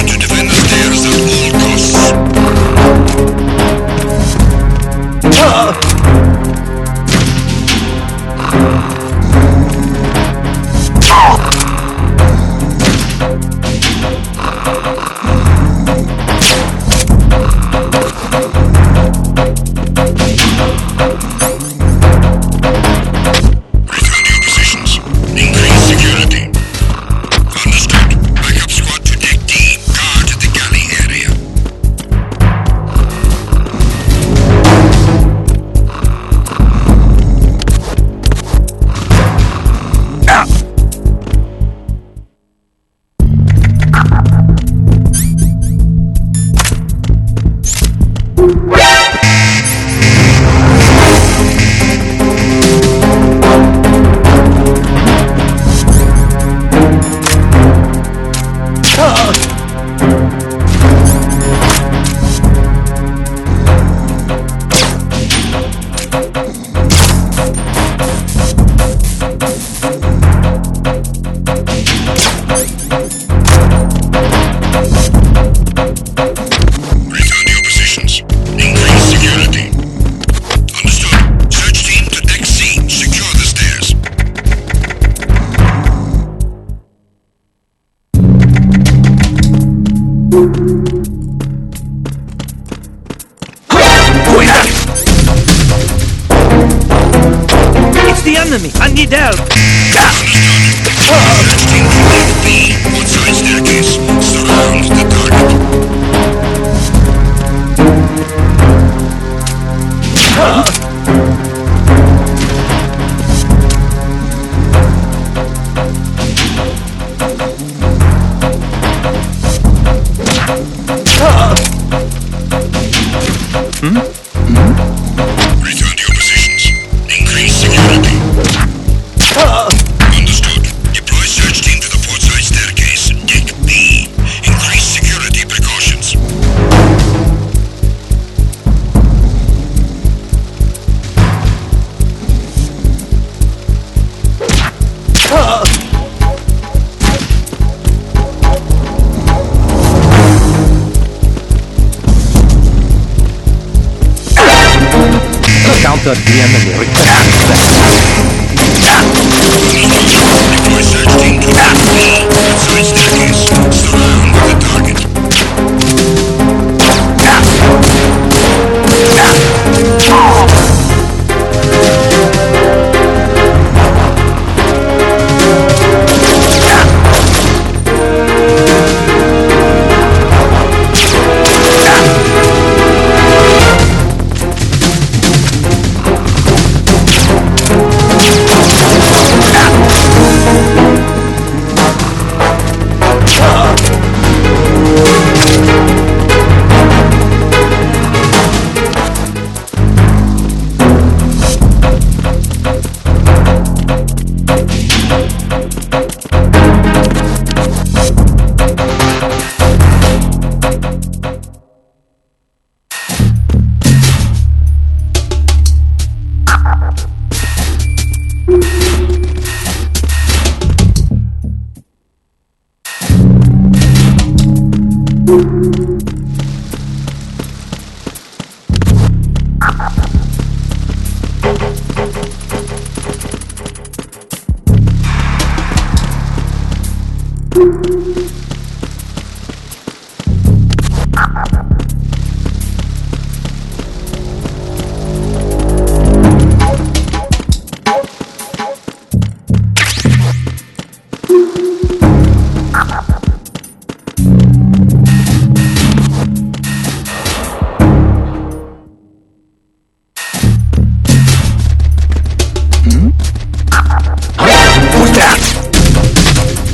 To defend the stairs at all costs. Return to your positions. Increase security. Understood. Backup squad to deck D. Guard the galley area. Return to your positions. Increase security. Understood. Search team to deck C. Secure the stairs. It's the enemy. I need help. Search team to deck B. Outside staircase. Surround the target. Return to your positions. Increase security. Understood. Deploy search team to the port side staircase. Deck B. Increase security precautions. Counter the enemy. Deploy search team to deck B. Outside staircase. Surround the target.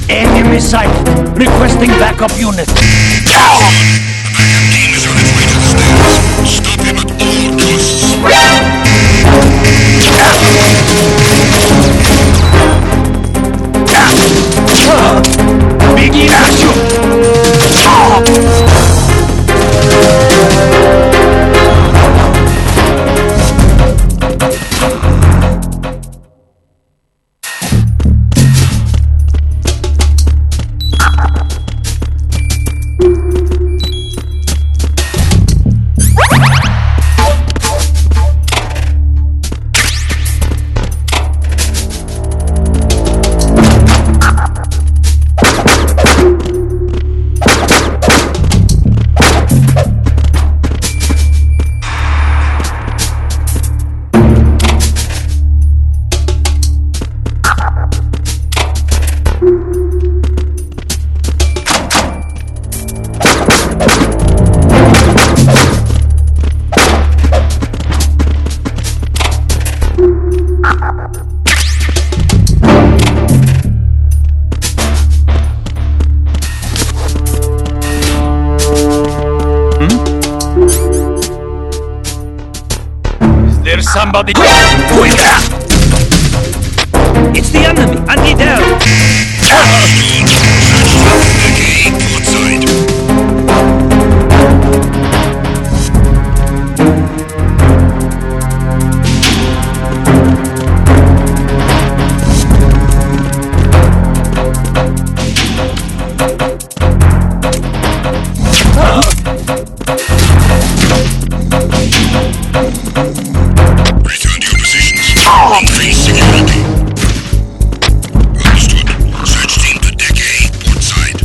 Enemy sighted. Requesting backup unit. Backup team is on its way to the stairs. Stop him at all costs. Begin action. somebody doing that! It's the enemy! I need help! Return to your positions. Increase security. Understood. Search team to deck A, port side.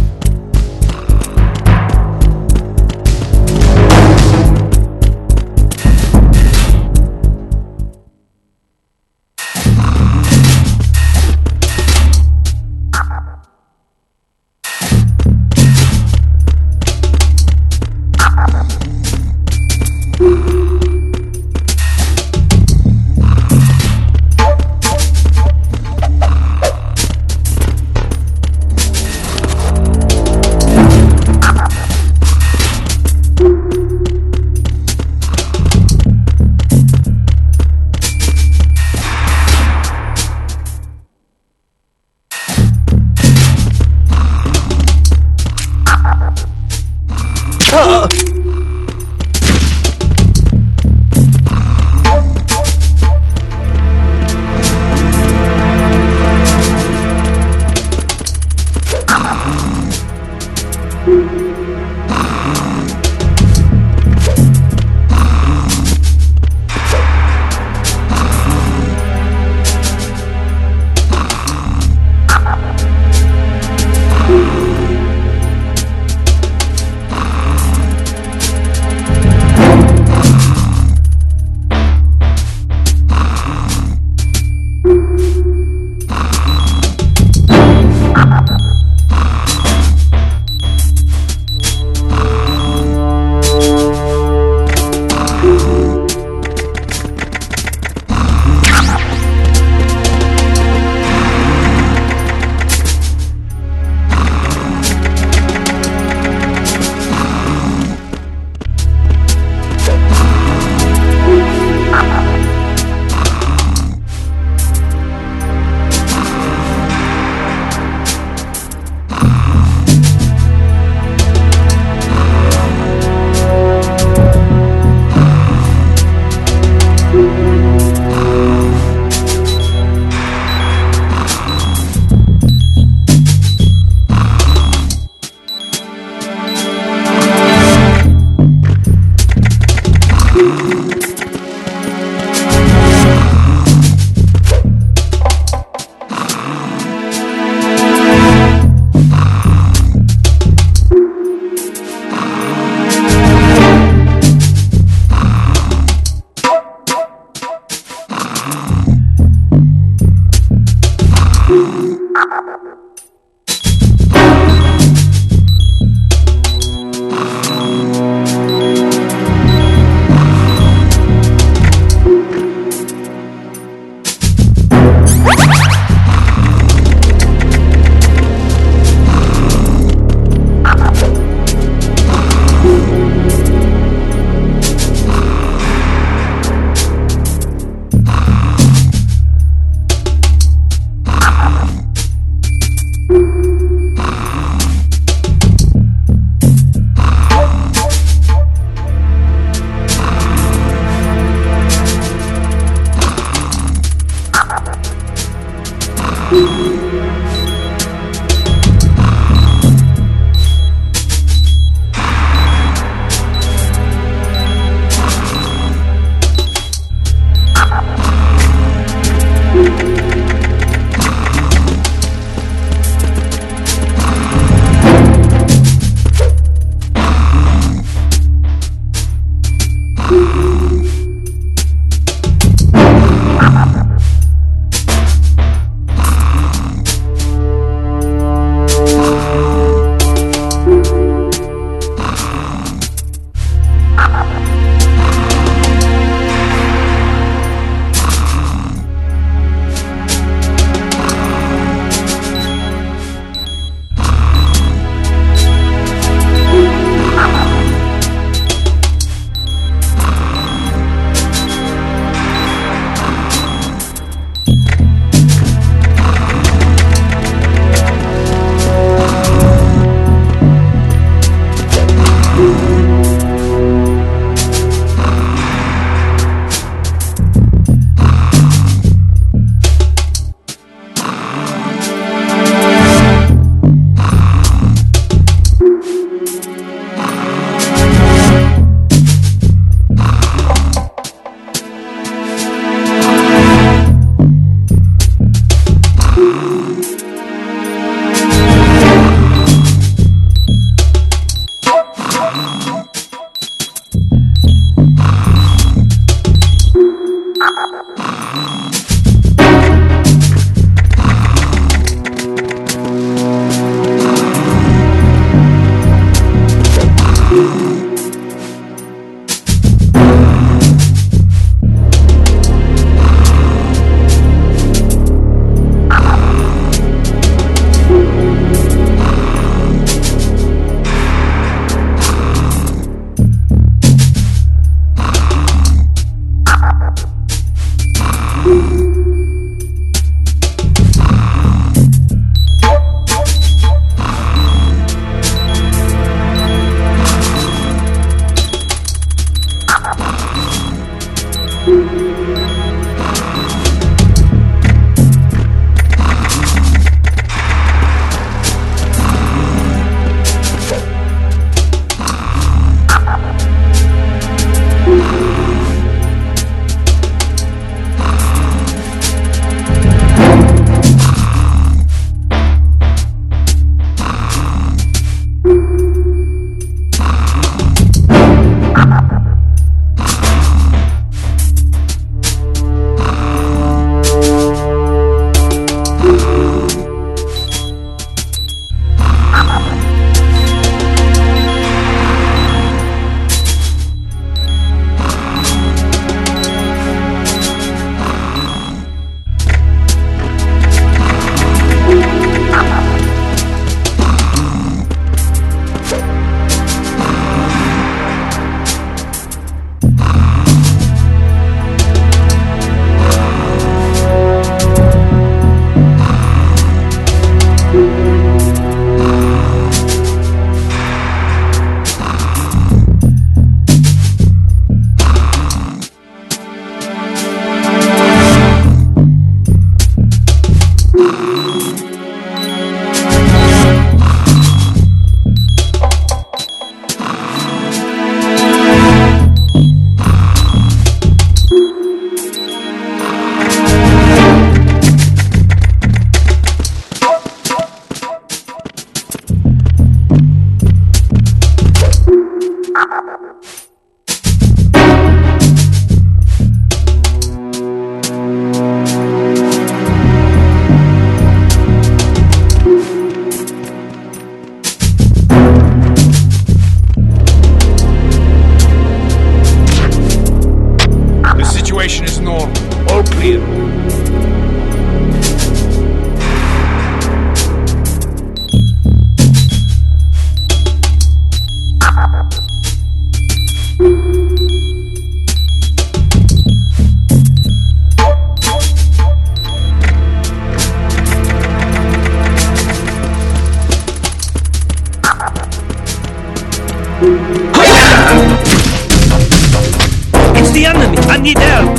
I need help!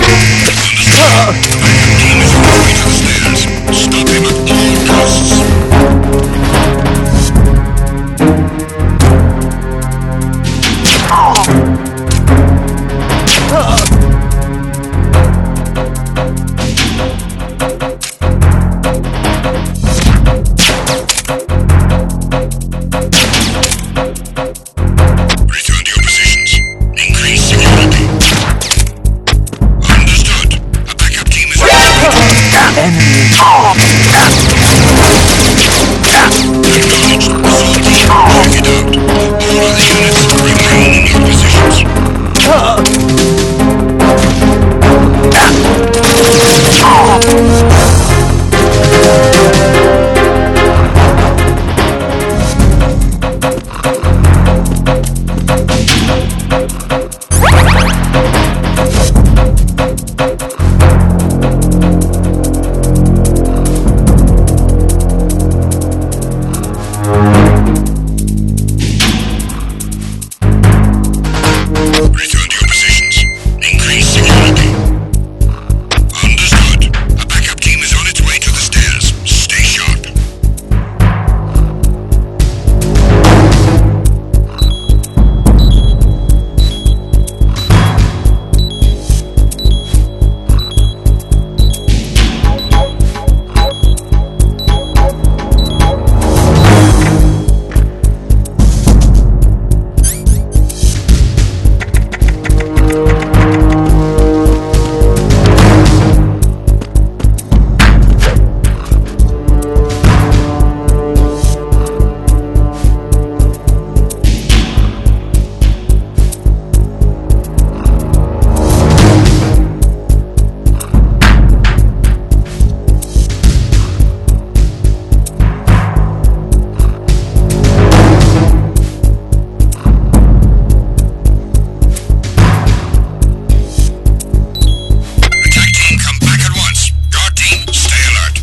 Team is on his way to the stairs. Stop him at all costs. Return to your positions. Increase security. Understood. A backup team is on its way to Enemy. Acknowledged. Assault team, check it out. All other units remain in your positions. Return to your positions. Increase security. Understood. A backup team is on its way to the stairs. Stay sharp. Attack team, come back at once. Guard team, stay alert.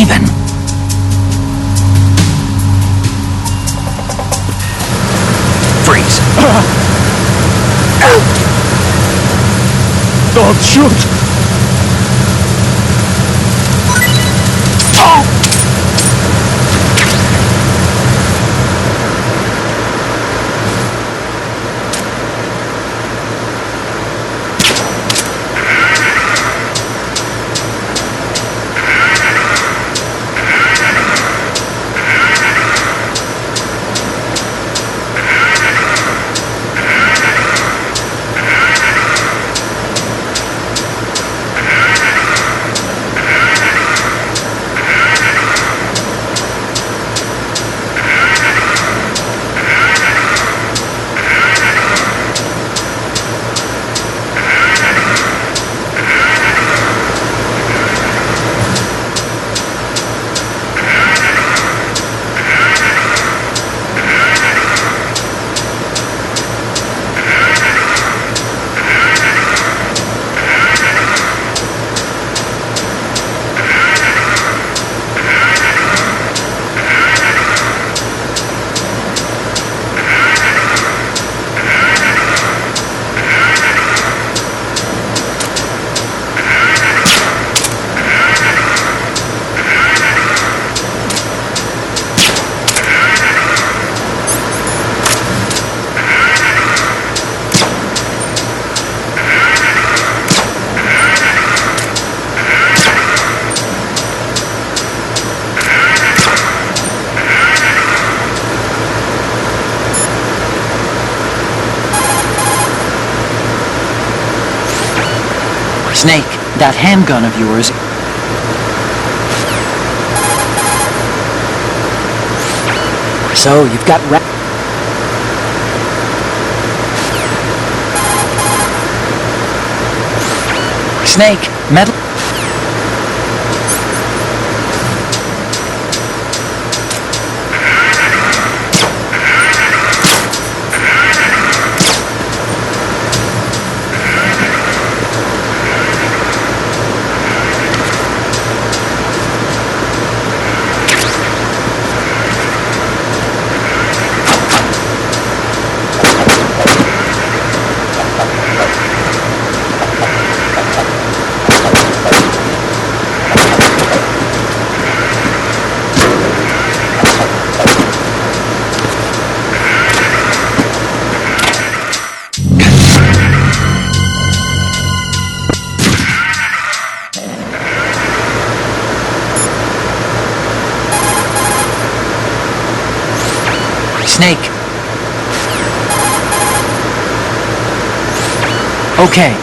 even. Freeze. Don't shoot! Snake, that handgun of yours... So, you've got... Snake, metal... Snake. Okay.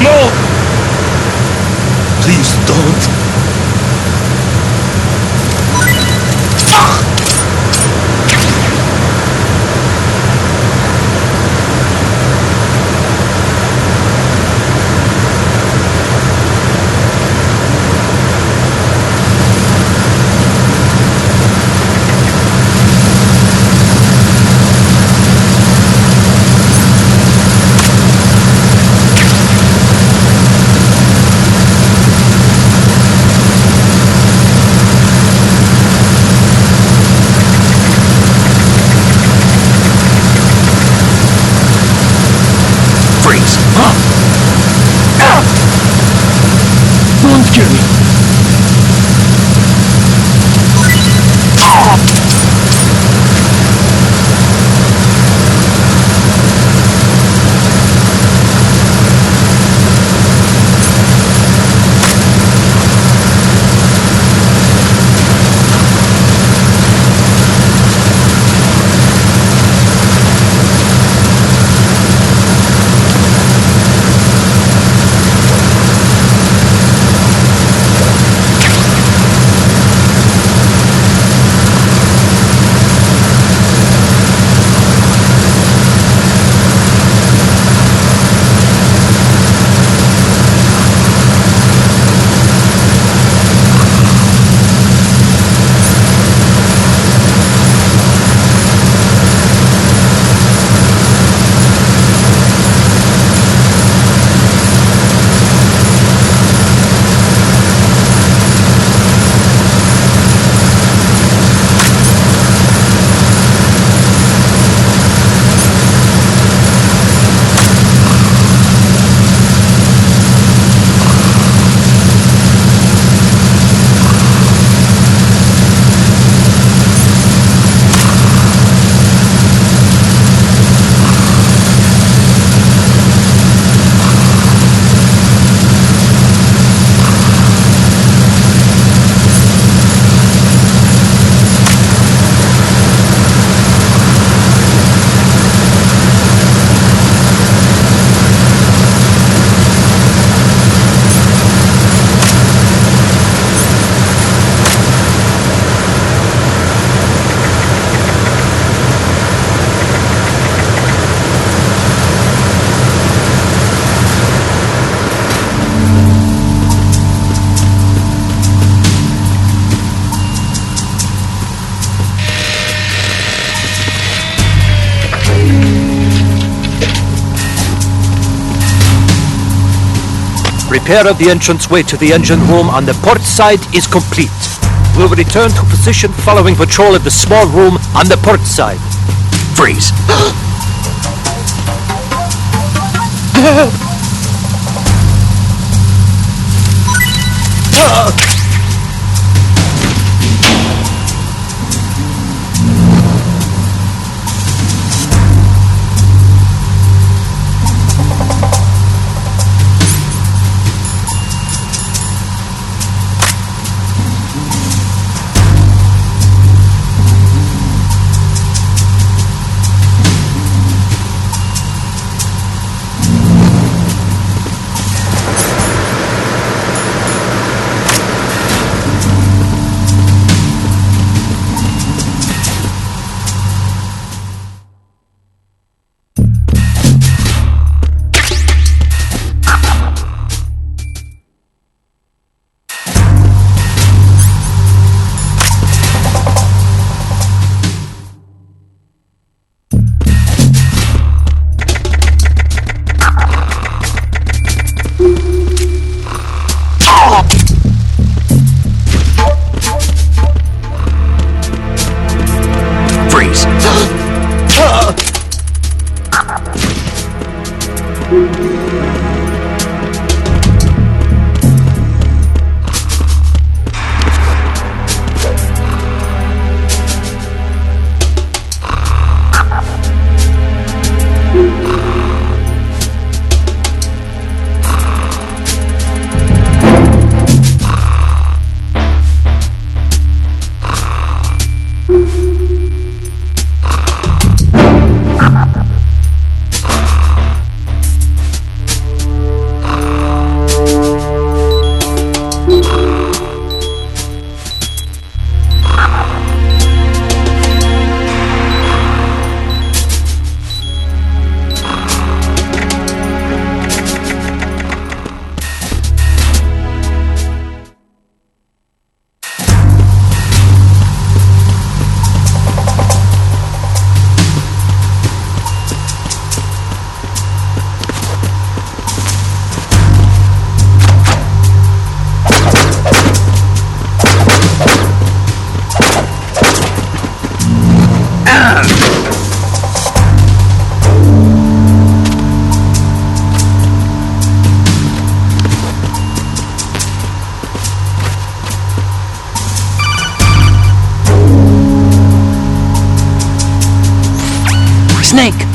No! Please don't. Don't kill me. Repair of the entranceway to the engine room on the port side is complete. We'll return to position following patrol of the small room on the port side. Freeze.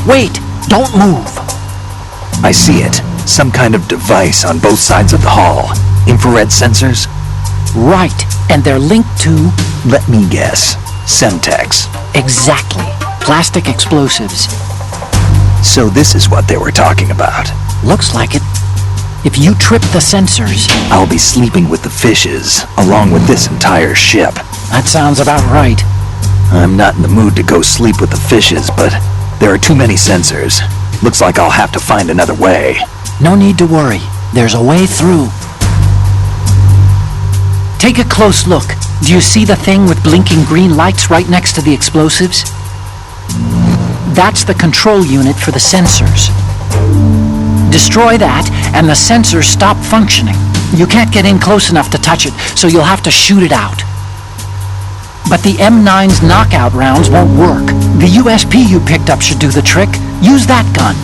Wait! Don't move! I see it. Some kind of device on both sides of the hall. Infrared sensors? Right, and they're linked to... Let me guess. Semtex. Exactly. Plastic explosives. So this is what they were talking about. Looks like it. If you trip the sensors... I'll be sleeping with the fishes, along with this entire ship. That sounds about right. I'm not in the mood to go sleep with the fishes, but there are too many sensors. Looks like I'll have to find another way. No need to worry. There's a way through. Take a close look. Do you see the thing with blinking green lights right next to the explosives? That's the control unit for the sensors. Destroy that, and the sensors stop functioning. You can't get in close enough to touch it, so you'll have to shoot it out. But the M9's knockout rounds won't work. The USP you picked up should do the trick. Use that gun.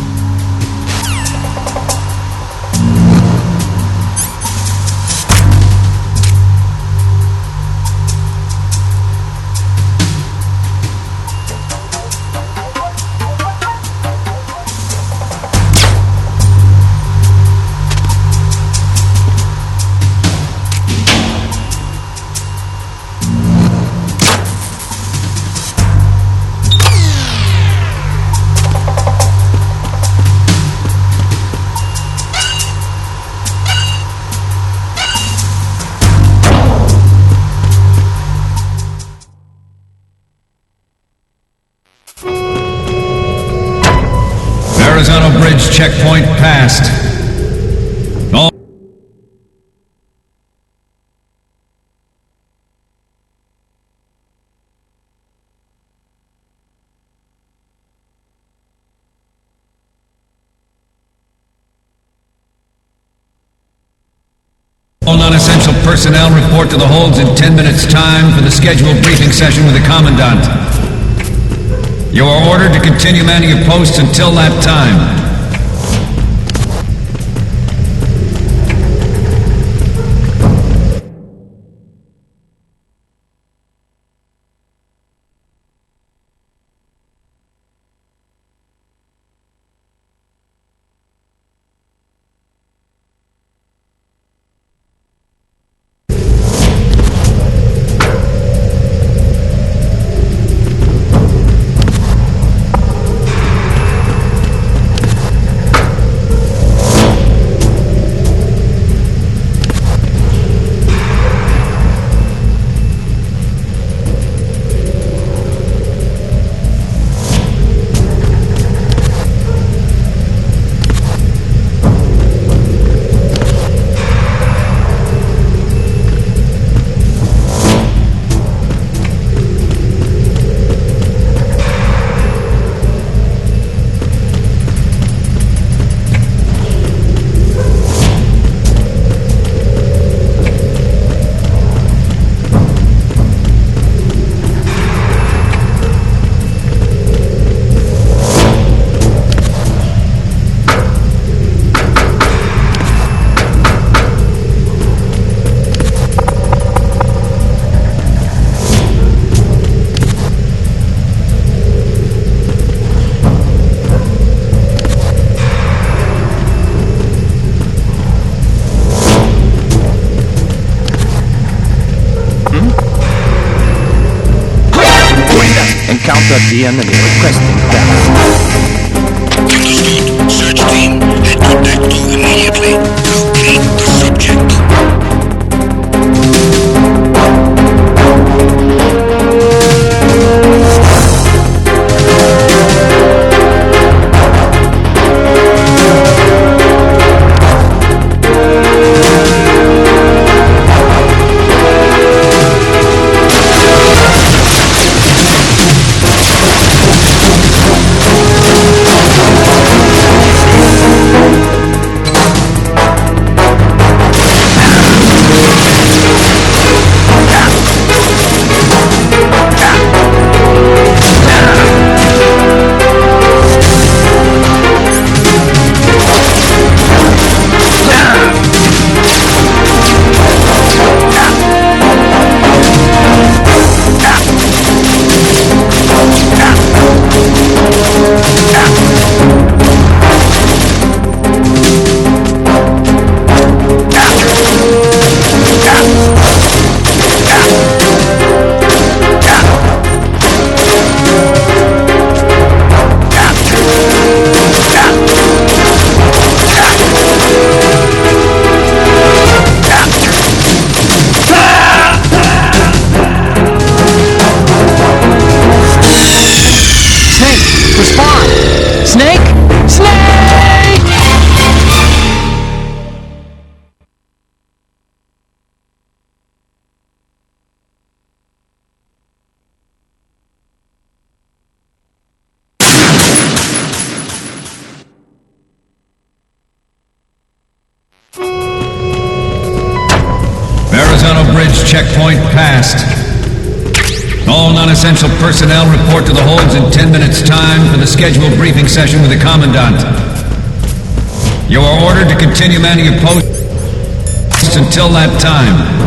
Horizontal bridge checkpoint passed. All non-essential personnel report to the holds in 10 minutes' time for the scheduled briefing session with the Commandant. You are ordered to continue manning your posts until that time. Encounter the enemy requesting death. Understood. Search team, head to Deck 2 immediately. Locate the subject. bridge checkpoint passed. All non-essential personnel report to the holds in 10 minutes' time for the scheduled briefing session with the Commandant. You are ordered to continue manning your posts until that time.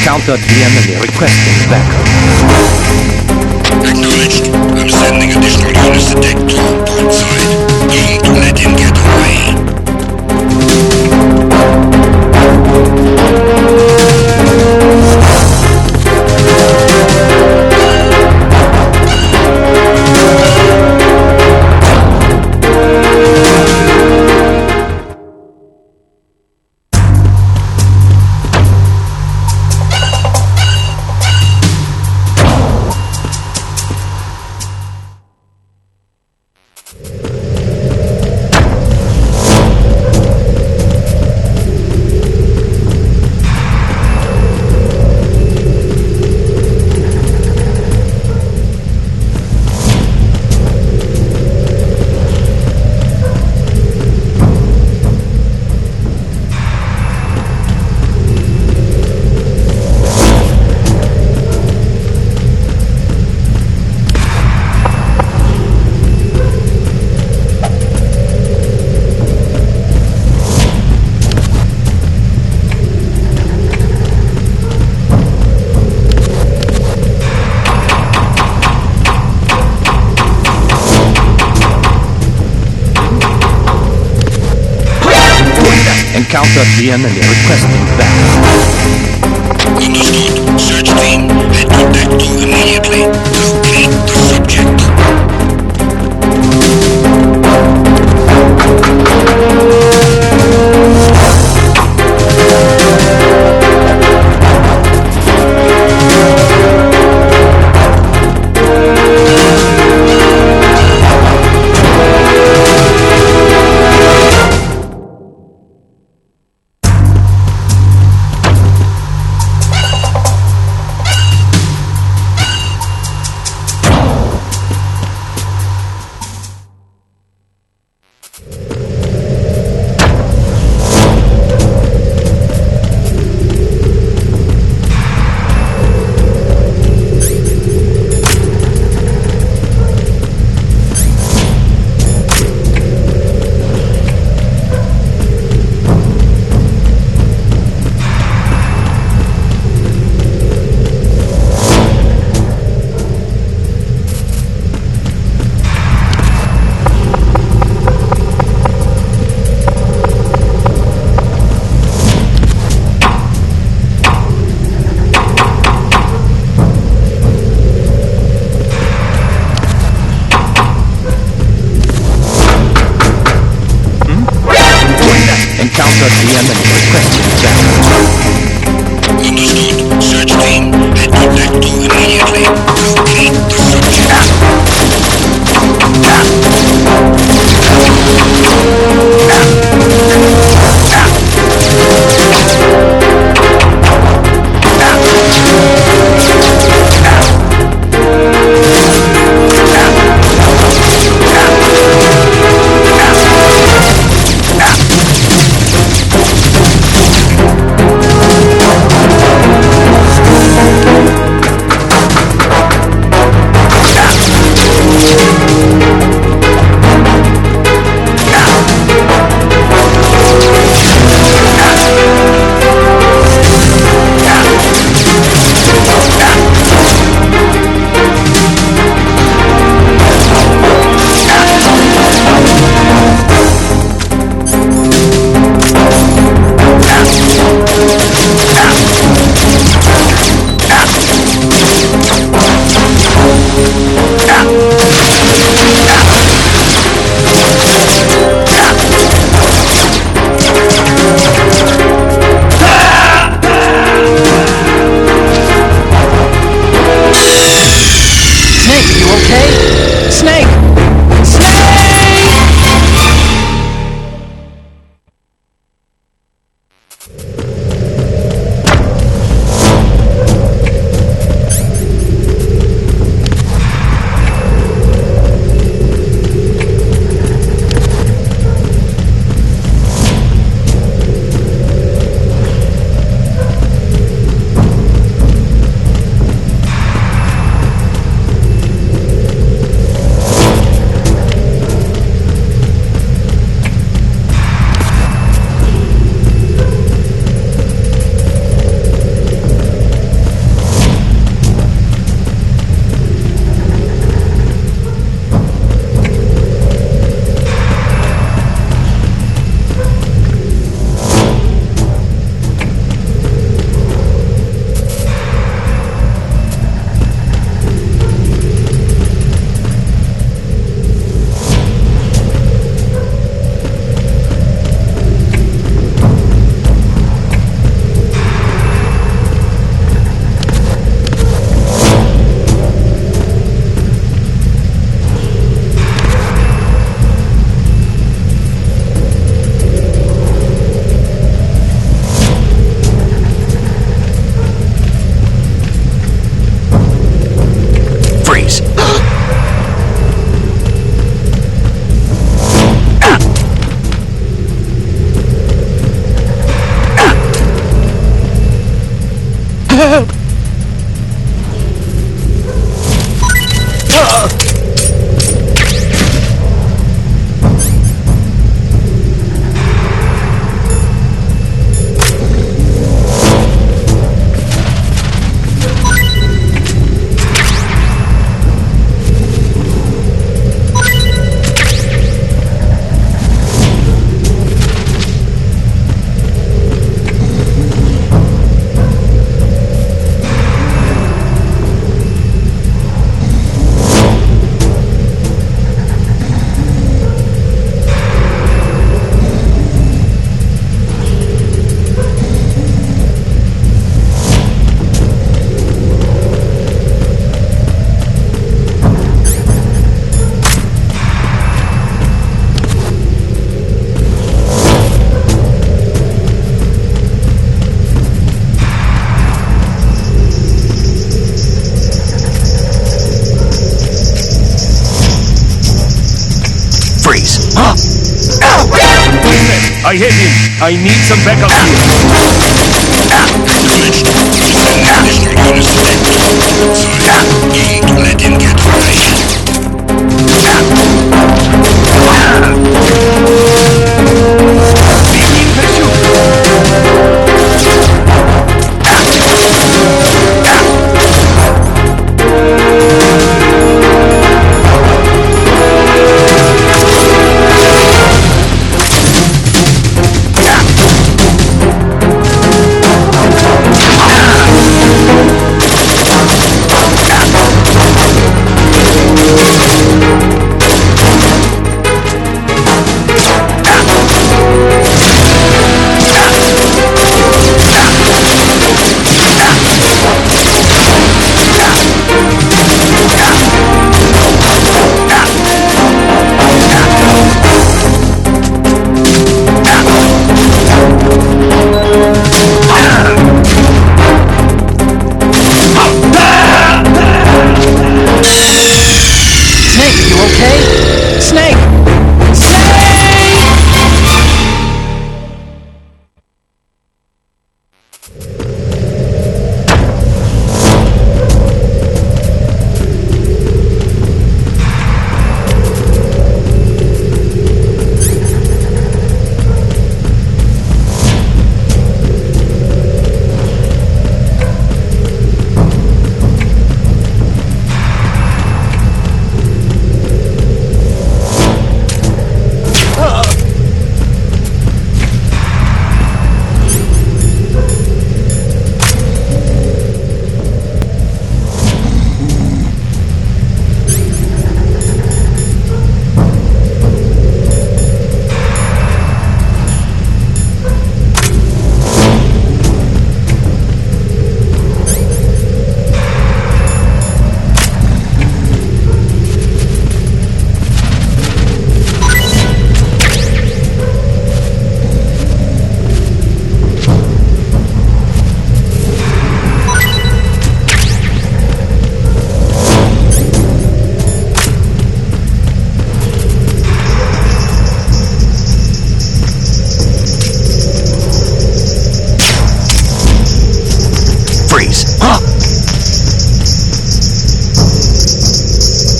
Encountered the enemy requesting backup. Acknowledged. I'm sending additional units to deck 2 on port side. Don't let him get away. Encounter the enemy requesting that. Understood. Search team, head to deck 2 immediately. Locate the subject. Encounter the enemy requesting that. Understood. Search team, head to deck 2 immediately. Locate the subject. I hit him. I need some backup here. Acknowledged. Additional units deployed. 3, let him get right. Being pursued.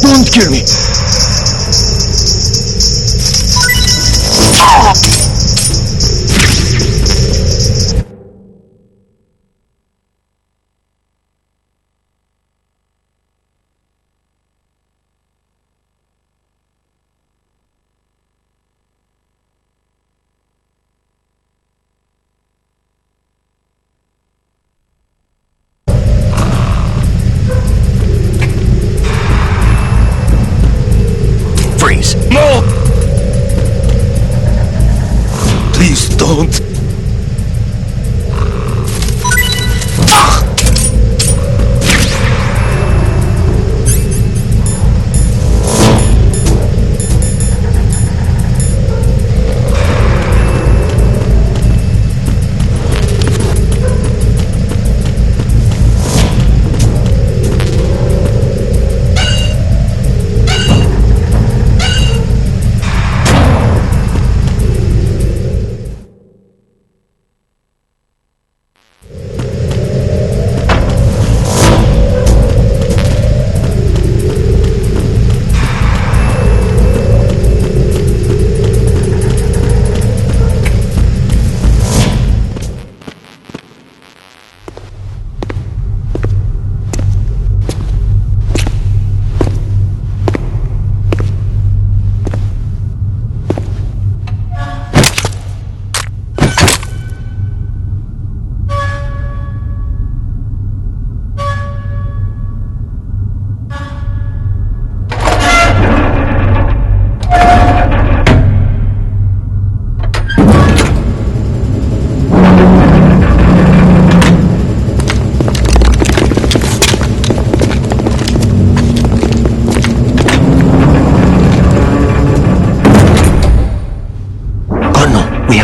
Don't kill me! No! Please don't.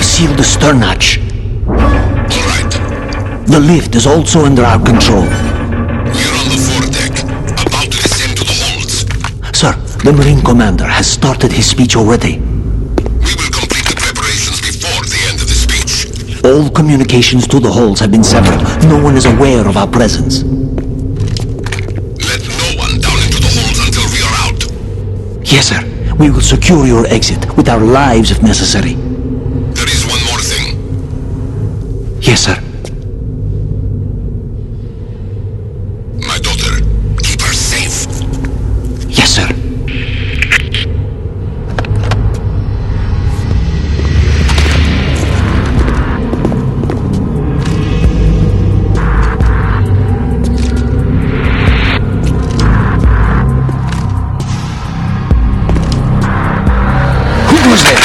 Seal the stern hatch. All right. The lift is also under our control. We're on the foredeck, about to descend to the holds. Sir, the Marine Commander has started his speech already. We will complete the preparations before the All communications to the halls have been severed. No one is aware of our presence. Let no one down into the halls until we are out. Yes, sir. We will secure your exit, with our lives if necessary. There is one more thing. Yes, sir. My daughter, keep her safe. Yes, sir. Who was there?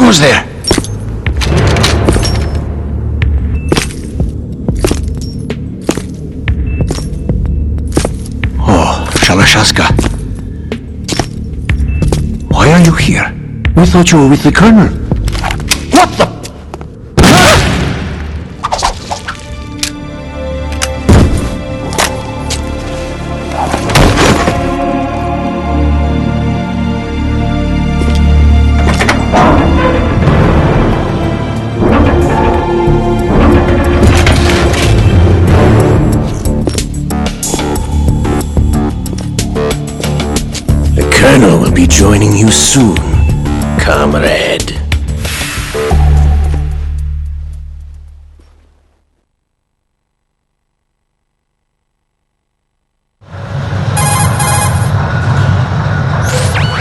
goes there? Oh, Shalashaska. Why are you here? We thought you were with the Colonel. What the? The Colonel will be joining you soon, comrade.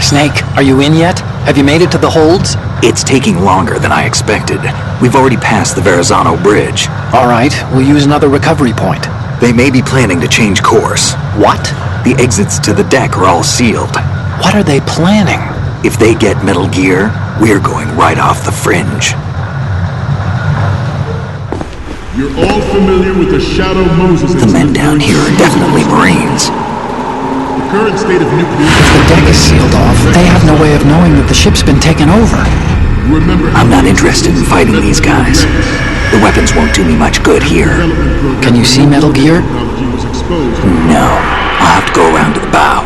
Snake, are you in yet? Have you made it to the holds? It's taking longer than I expected. We've already passed the Verrazano Bridge. All right, we'll use another recovery point. They may be planning to change course. What? The exits to the deck are all sealed. What are they planning? If they get Metal Gear, we're going right off the fringe. You're all familiar with the Shadow Moses The men down here are definitely Marines. The current state of nuclear... If the deck is sealed off, they have no way of knowing that the ship's been taken over. Remember, I'm not interested in fighting these guys. The weapons won't do me much good here. Can you see Metal Gear? No. I'll have to go around to the bow.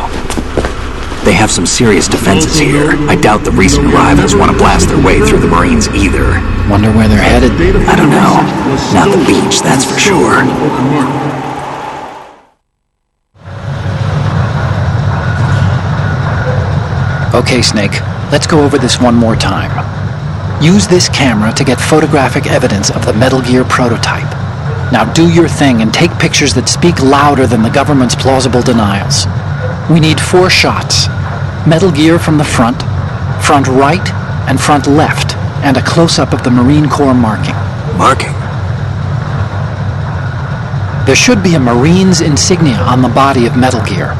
They have some serious defenses here. I doubt the recent arrivals want to blast their way through the Marines either. Wonder where they're headed. I don't know. Not the beach, that's for sure. Okay, Snake, let's go over this one more time. Use this camera to get photographic evidence of the Metal Gear prototype. Now do your thing and take pictures that speak louder than the government's plausible denials. We need 4 shots. Metal Gear from the front right, and front left, and a close-up of the Marine Corps marking. Marking? There should be a Marine's insignia on the body of Metal Gear.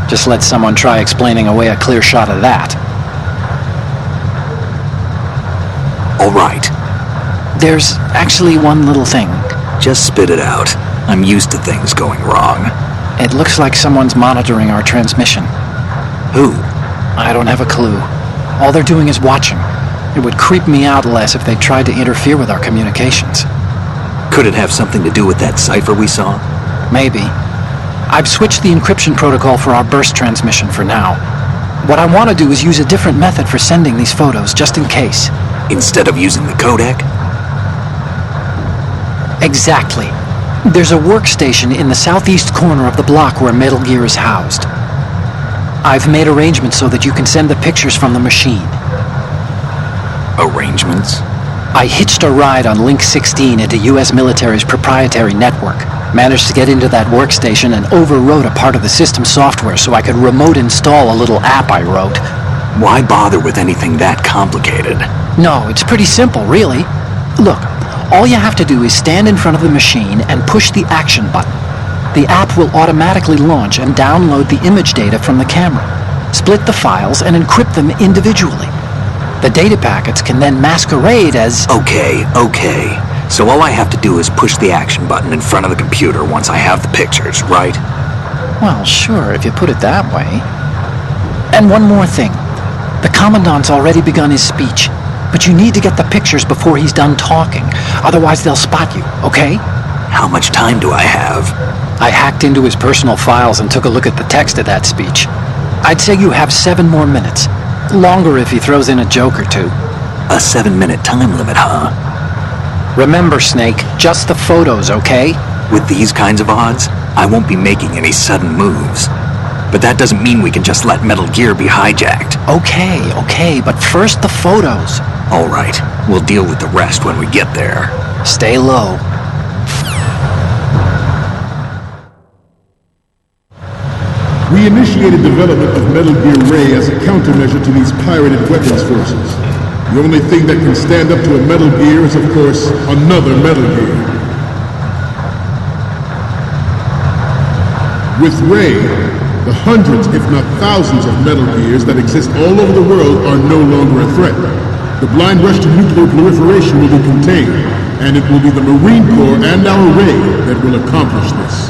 Just let someone try explaining away a clear shot of that. All right. There's actually one little thing. Just spit it out. I'm used to things going wrong. It looks like someone's monitoring our transmission. Who? I don't have a clue. All they're doing is watching. It would creep me out less if they tried to interfere with our communications. Could it have something to do with that cipher we saw? Maybe. I've switched the encryption protocol for our burst transmission for now. What I want to do is use a different method for sending these photos, just in case. Instead of using the codec? Exactly. There's a workstation in the southeast corner of the block where Metal Gear is housed. I've made arrangements so that you can send the pictures from the machine. Arrangements? I hitched a ride on Link 16 into U.S. military's proprietary network. Managed to get into that workstation and overwrote a part of the system software so I could remote install a little app I wrote. Why bother with anything that complicated? No, it's pretty simple, really. Look, all you have to do is stand in front of the machine and push the action button. The app will automatically launch and download the image data from the camera, split the files, and encrypt them individually. The data packets can then masquerade as... Okay. So all I have to do is push the action button in front of the computer once I have the pictures, right? Well, sure, if you put it that way. And one more thing. The Commandant's already begun his speech, but you need to get the pictures before he's done talking. Otherwise, they'll spot you, okay? How much time do I have? I hacked into his personal files and took a look at the text of that speech. I'd say you have 7 more minutes. Longer if he throws in a joke or two. A 7-minute time limit, huh? Remember, Snake, just the photos, okay? With these kinds of odds, I won't be making any sudden moves. But that doesn't mean we can just let Metal Gear be hijacked. Okay, but first the photos. All right, we'll deal with the rest when we get there. Stay low. We initiated development of Metal Gear Ray as a countermeasure to these pirated weapons forces. The only thing that can stand up to a Metal Gear is, of course, another Metal Gear. With Ray, the hundreds, if not thousands, of Metal Gears that exist all over the world are no longer a threat. The blind rush to nuclear proliferation will be contained, and it will be the Marine Corps and our Ray that will accomplish this.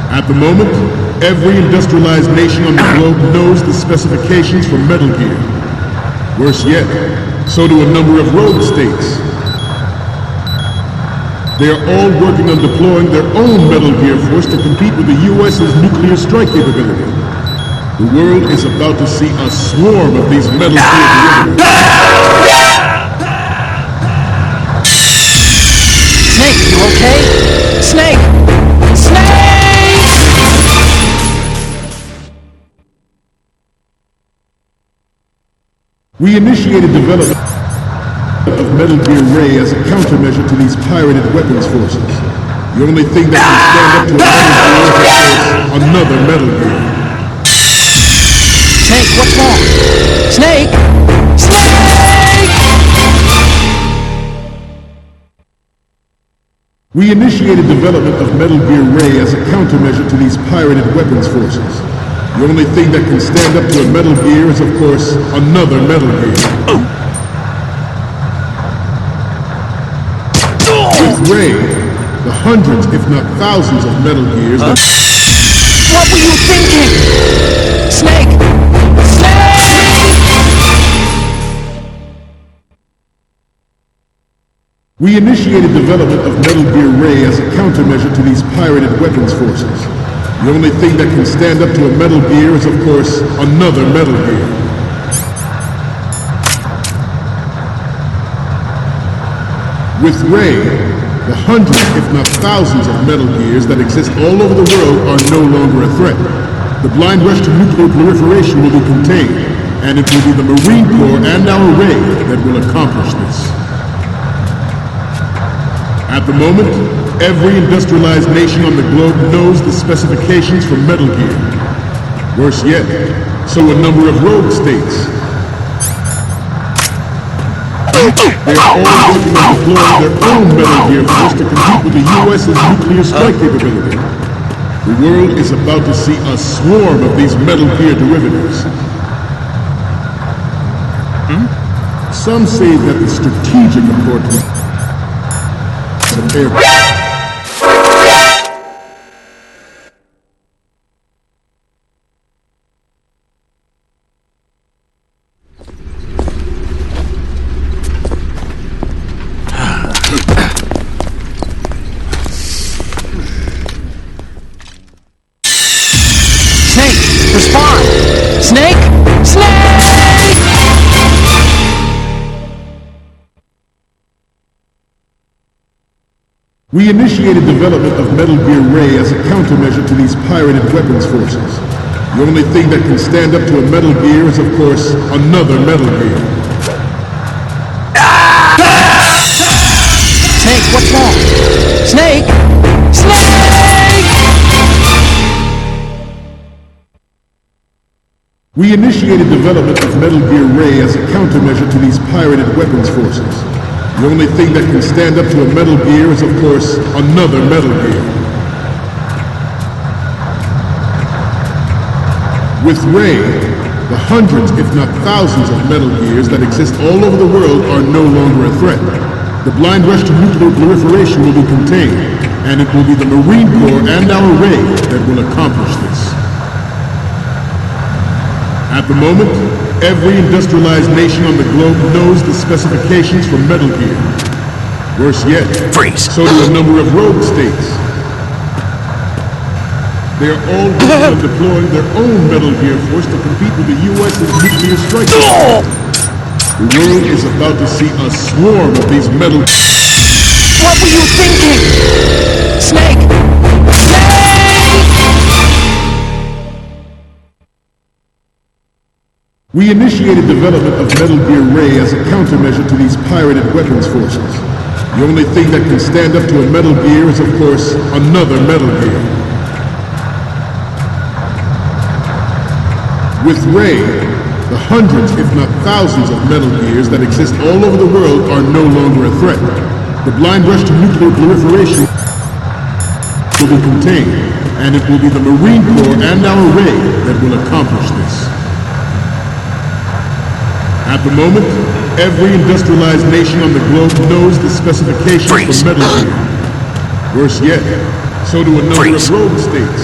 At the moment, every industrialized nation on the globe knows the specifications for Metal Gear. Worse yet, so do a number of rogue states. They are all working on deploying their own Metal Gear force to compete with the U.S.'s nuclear strike capability. The world is about to see a swarm of these Metal Gear derivatives. Snake, you okay? Snake! Snake! We initiated development of Metal Gear Ray as a countermeasure to these pirated weapons forces. The only thing that can stand up to a Metal Gear is, of course, another Metal Gear. Snake, what's wrong? Snake! Snake! We initiated development of Metal Gear Ray as a countermeasure to these pirated weapons forces. The only thing that can stand up to a Metal Gear is, of course, another Metal Gear. With Ray, the hundreds, if not thousands, of Metal Gears that... What were you thinking? Snake! Snake! We initiated development of Metal Gear Ray as a countermeasure to these pirated weapons forces. The only thing that can stand up to a Metal Gear is, of course, another Metal Gear. With Ray, the hundreds, if not thousands, of Metal Gears that exist all over the world are no longer a threat. The blind rush to nuclear proliferation will be contained, and it will be the Marine Corps and our Ray that will accomplish this. At the moment, every industrialized nation on the globe knows the specifications for Metal Gear. Worse yet, so a number of rogue states. They are all working on deploying their own Metal Gear force to compete with the U.S.'s nuclear strike capability. The world is about to see a swarm of these Metal Gear derivatives. Some say that the strategic importance of air... Respond! Snake! Snake! We initiated development of Metal Gear Ray as a countermeasure to these pirated weapons forces. The only thing that can stand up to a Metal Gear is, of course, another Metal Gear. Snake, what's wrong? Snake! Snake! We initiated development of Metal Gear Ray as a countermeasure to these pirated weapons forces. The only thing that can stand up to a Metal Gear is, of course, another Metal Gear. With Ray, the hundreds, if not thousands, of Metal Gears that exist all over the world are no longer a threat. The blind rush to nuclear proliferation will be contained, and it will be the Marine Corps and our Ray that will accomplish this. At the moment, every industrialized nation on the globe knows the specifications for Metal Gear. Worse yet, Freeze. So do a number of rogue states. They are all working on deploying their own Metal Gear force to compete with the U.S.'s nuclear strike. The world is about to see a swarm of these Metal... What were you thinking? Snake! Snake! We initiated development of Metal Gear Ray as a countermeasure to these pirated weapons forces. The only thing that can stand up to a Metal Gear is, of course, another Metal Gear. With Ray, the hundreds, if not thousands, of Metal Gears that exist all over the world are no longer a threat. The blind rush to nuclear proliferation will be contained, And it will be the Marine Corps and our Ray that will accomplish this. At the moment, every industrialized nation on the globe knows the specifications for Metal Gear. Worse yet, so do a number of rogue states.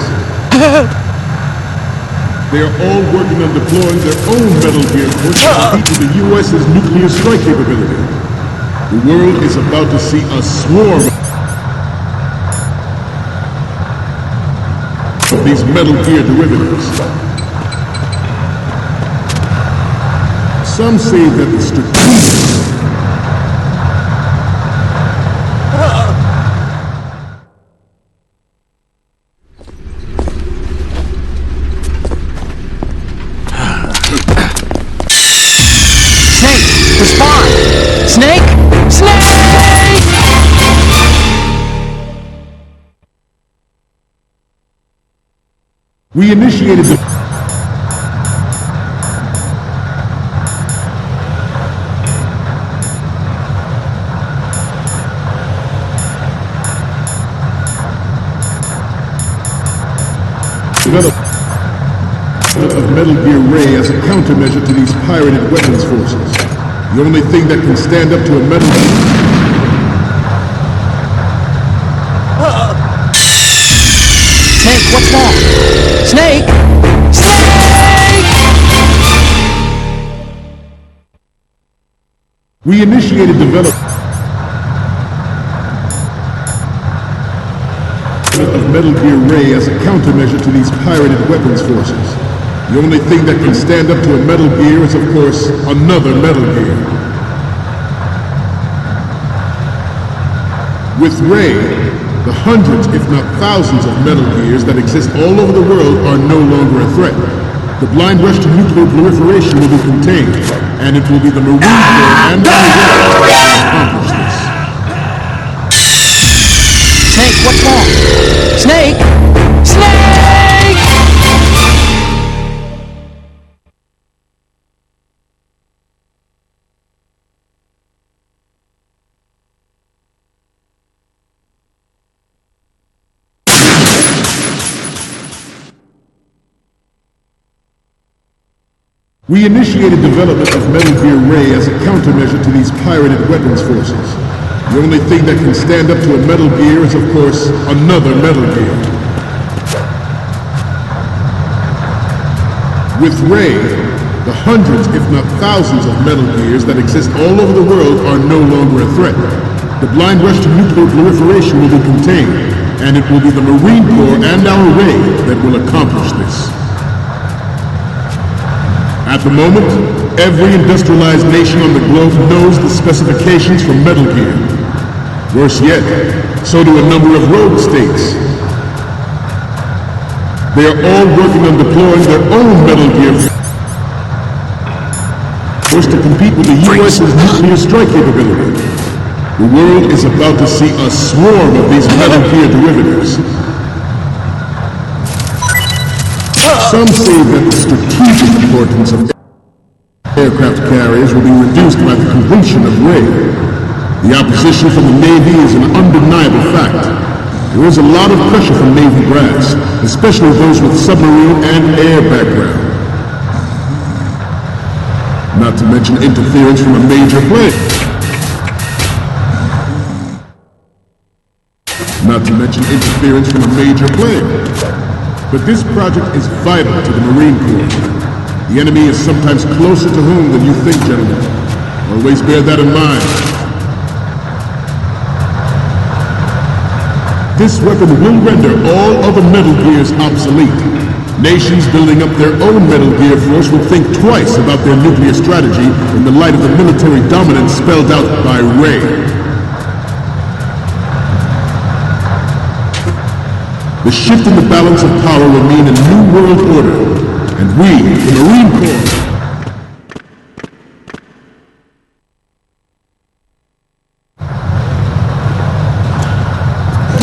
They are all working on deploying their own Metal Gear force to compete with the U.S.'s nuclear strike capability. The world is about to see a swarm of these Metal Gear derivatives. Some say that the strategic Snake! Snake! We initiated the development of Metal Gear Ray as a countermeasure to these pirated weapons forces. The only thing that can stand up to a Metal Gear... Snake, what's wrong? Snake! Snake! We initiated development of Metal Gear Ray as a countermeasure to these pirated weapons forces. The only thing that can stand up to a Metal Gear is, of course, another Metal Gear. With Ray, the hundreds, if not thousands, of Metal Gears that exist all over the world are no longer a threat. The blind rush to nuclear proliferation will be contained, and it will be the Marine Corps and the Navy that will accomplish this. Snake, what's wrong? Snake! Snake! We initiated development of Metal Gear Ray as a countermeasure to these pirated weapons forces. The only thing that can stand up to a Metal Gear is, of course, another Metal Gear. With Ray, the hundreds, if not thousands, of Metal Gears that exist all over the world are no longer a threat. The blind rush to nuclear proliferation will be contained, and it will be the Marine Corps and our Ray that will accomplish this. At the moment, every industrialized nation on the globe knows the specifications for Metal Gear. Worse yet, so do a number of rogue states. They are all working on deploying their own Metal Gear force to compete with the U.S.'s nuclear strike capability. The world is about to see a swarm of these Metal Gear derivatives. Some say that the strategic importance of aircraft carriers will be reduced by the completion of Ray. The opposition from the Navy is an undeniable fact. There is a lot of pressure from Navy brass, especially those with submarine and air background. Not to mention interference from a major player. Not to mention interference from a major player. But this project is vital to the Marine Corps. The enemy is sometimes closer to home than you think, gentlemen. Always bear that in mind. This weapon will render all other Metal Gears obsolete. Nations building up their own Metal Gear force will think twice about their nuclear strategy in the light of the military dominance spelled out by Ray. The shift in the balance of power will mean a new world order, and we, the Marine Corps,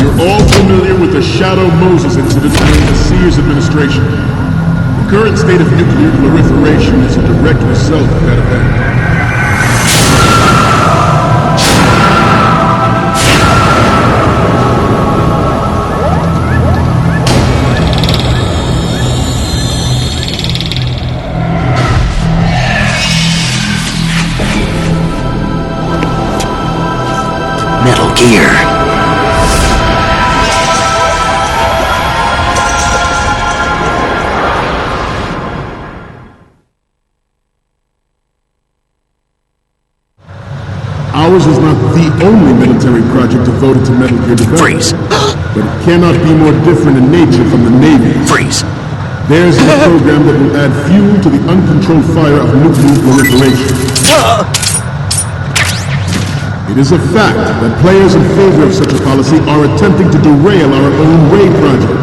you're all familiar with the Shadow Moses incident during the Sears administration. The current state of nuclear proliferation is a direct result of that event. Ours is not the only military project devoted to Metal Gear development. Freeze. But it cannot be more different in nature from the Navy's. Freeze. Theirs is a program that will add fuel to the uncontrolled fire of nuclear proliferation. It is a fact that players in favor of such a policy are attempting to derail our own Ray project.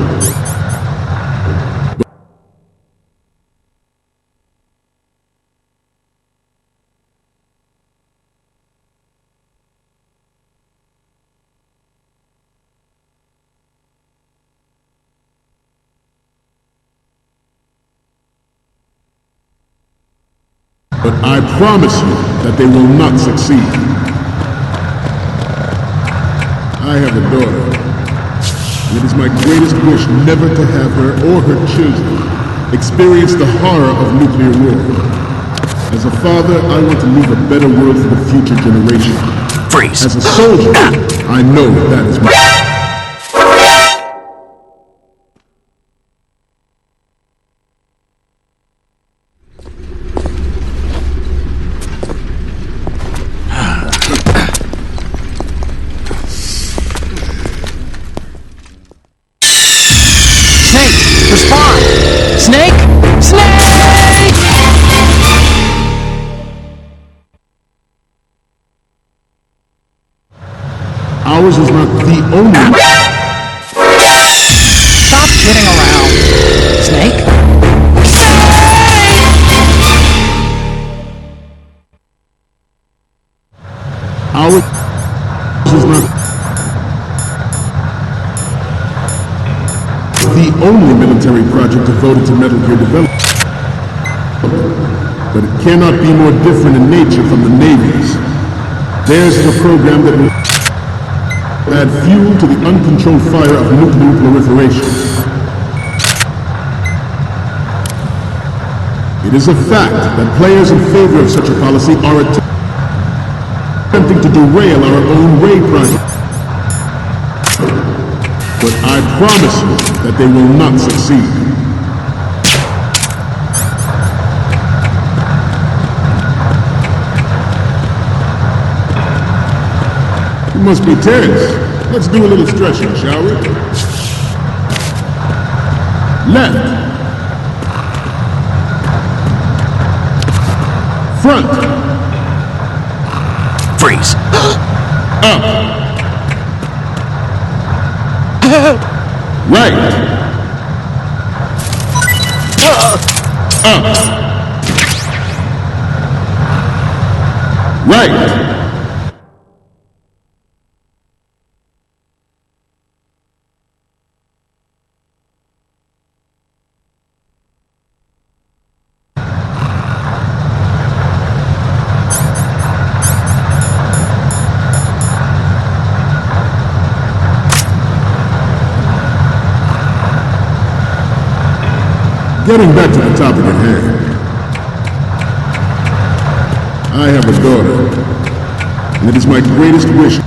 But I promise you that they will not succeed. I have a daughter, and it is my greatest wish never to have her or her children experience the horror of nuclear war. As a father, I want to leave a better world for the future generation. Freeze. As a soldier, I know that is my... Respond! Snake! Snake! Ours is not the only... Stop kidding around. Snake? Ours is not... the only military project devoted to Metal Gear development. But it cannot be more different in nature from the Navy's. Theirs is a program that will add fuel to the uncontrolled fire of nuclear proliferation. It is a fact that players in favor of such a policy are attempting to derail our own Ray project. But I promise you that they will not succeed. You must be tense. Let's do a little stretching, shall we? Left. Front. Freeze. Up. Right. Up. Right. Getting back to the topic at hand. I have a daughter, and it is my greatest wish.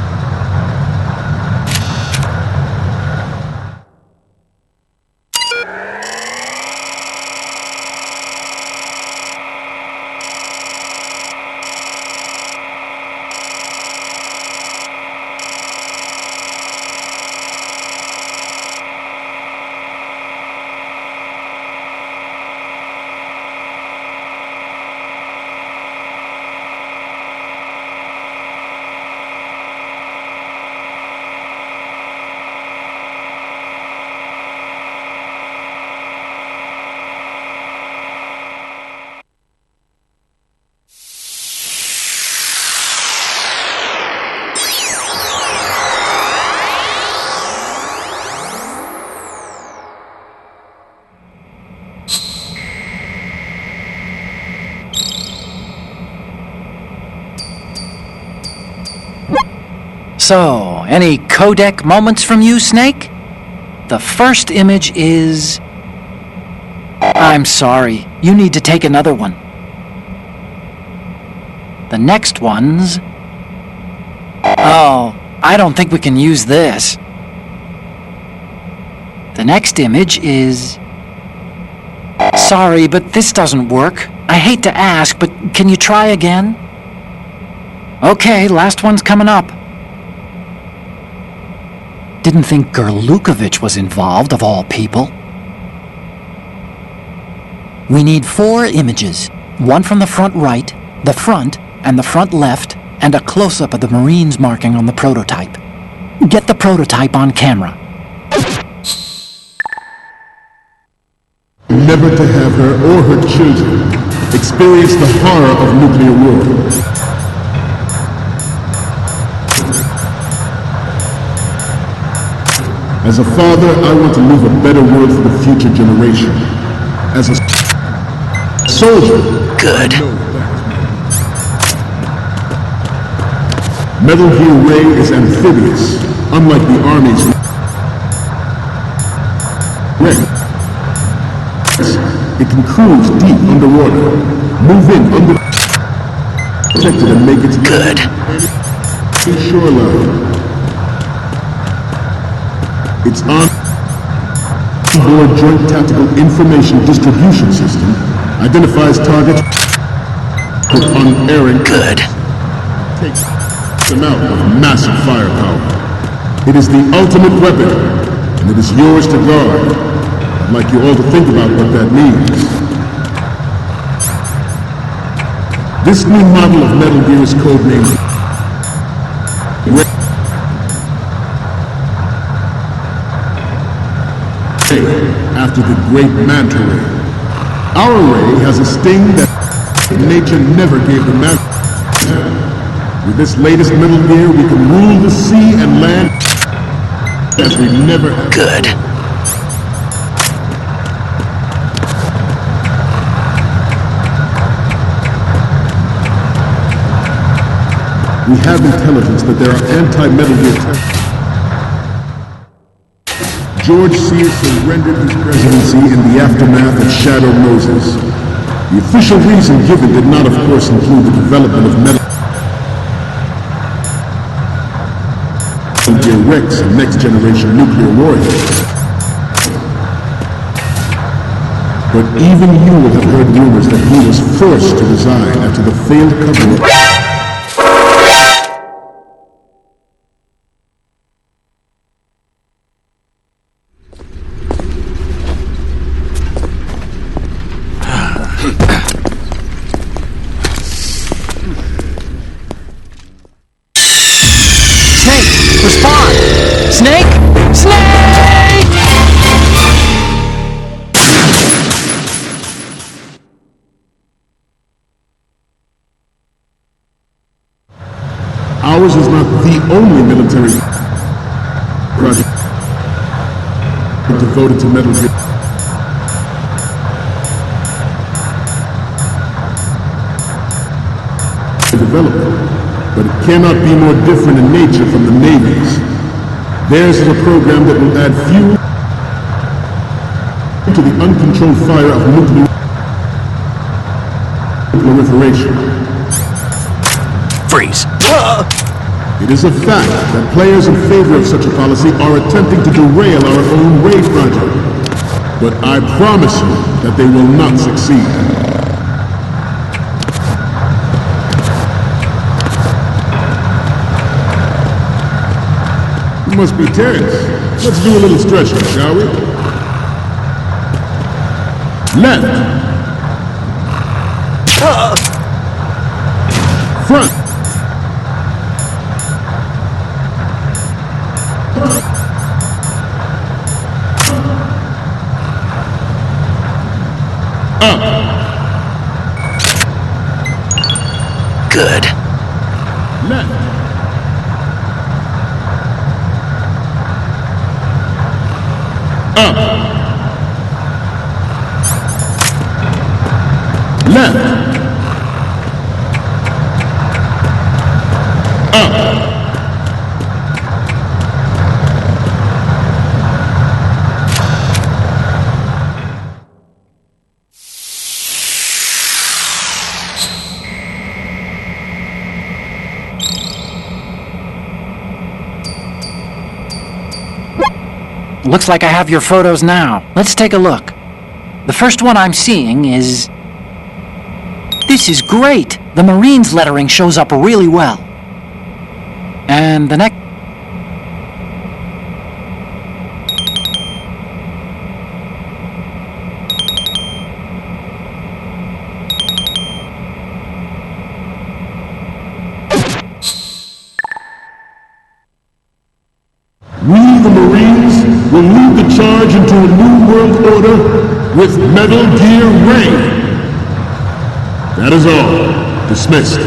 So, any codec moments from you, Snake? The first image is... I'm sorry, you need to take another one. The next one's... Oh, I don't think we can use this. The next image is... Sorry, but this doesn't work. I hate to ask, but can you try again? Okay, last one's coming up. Didn't think Gerlukovich was involved, of all people. We need 4 images. One from the front right, the front, and the front left, and a close-up of the Marines marking on the prototype. Get the prototype on camera. Never to have her or her children experience the horror of nuclear war. As a father, I want to leave a better world for the future generation. As a soldier, Good. Metal Gear Ray is amphibious, unlike the Army's Ray. It can cruise deep underwater, move in under protected and make its Good. shoreline. Its on-board Joint Tactical Information Distribution System identifies targets with unerring. Good. Takes them out with massive firepower. It is the ultimate weapon, and it is yours to guard. I'd like you all to think about what that means. This new model of Metal Gear is codenamed Ray. After the great manta ray. Our ray has a sting that nature never gave the manta. With this latest Metal Gear, we can rule the sea and land as we never have. Good. We have intelligence that there are anti-Metal Gear tests. George Sears surrendered his presidency in the aftermath of Shadow Moses. The official reason given did not, of course, include the development of Metal Gear Rex and next-generation nuclear warheads. But even you will have heard rumors that he was forced to resign after the failed cover-up. Respond! Snake! Snake! Ours is not the only military project devoted to Metal Gear. Development, but it cannot be more different in nature from the Navy's. Theirs is a program that will add fuel to the uncontrolled fire of nuclear proliferation. Freeze. It is a fact that players in favor of such a policy are attempting to derail our own Ray project. But I promise you that they will not succeed. You must be tense. Let's do a little stretching, shall we? Left. Front. Up. Good. Left. Up. Left. Up. Looks like I have your photos now. Let's take a look. The first one I'm seeing is... This is great! The Marines lettering shows up really well. And the next... We, the Marines, will lead the charge into a new world order with Metal Gear Ray. That is all. Dismissed.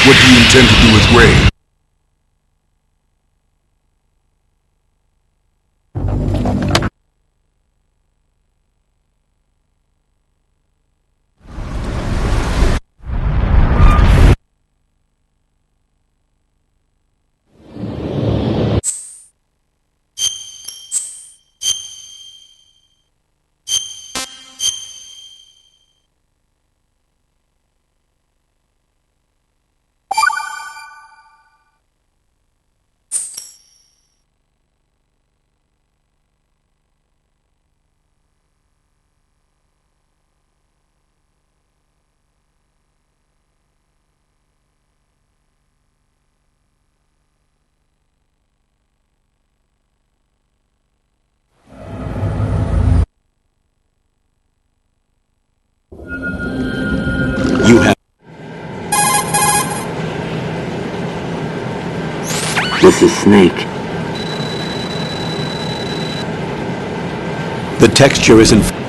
What do you intend to do with Ray? You have... This is Snake. The texture isn't...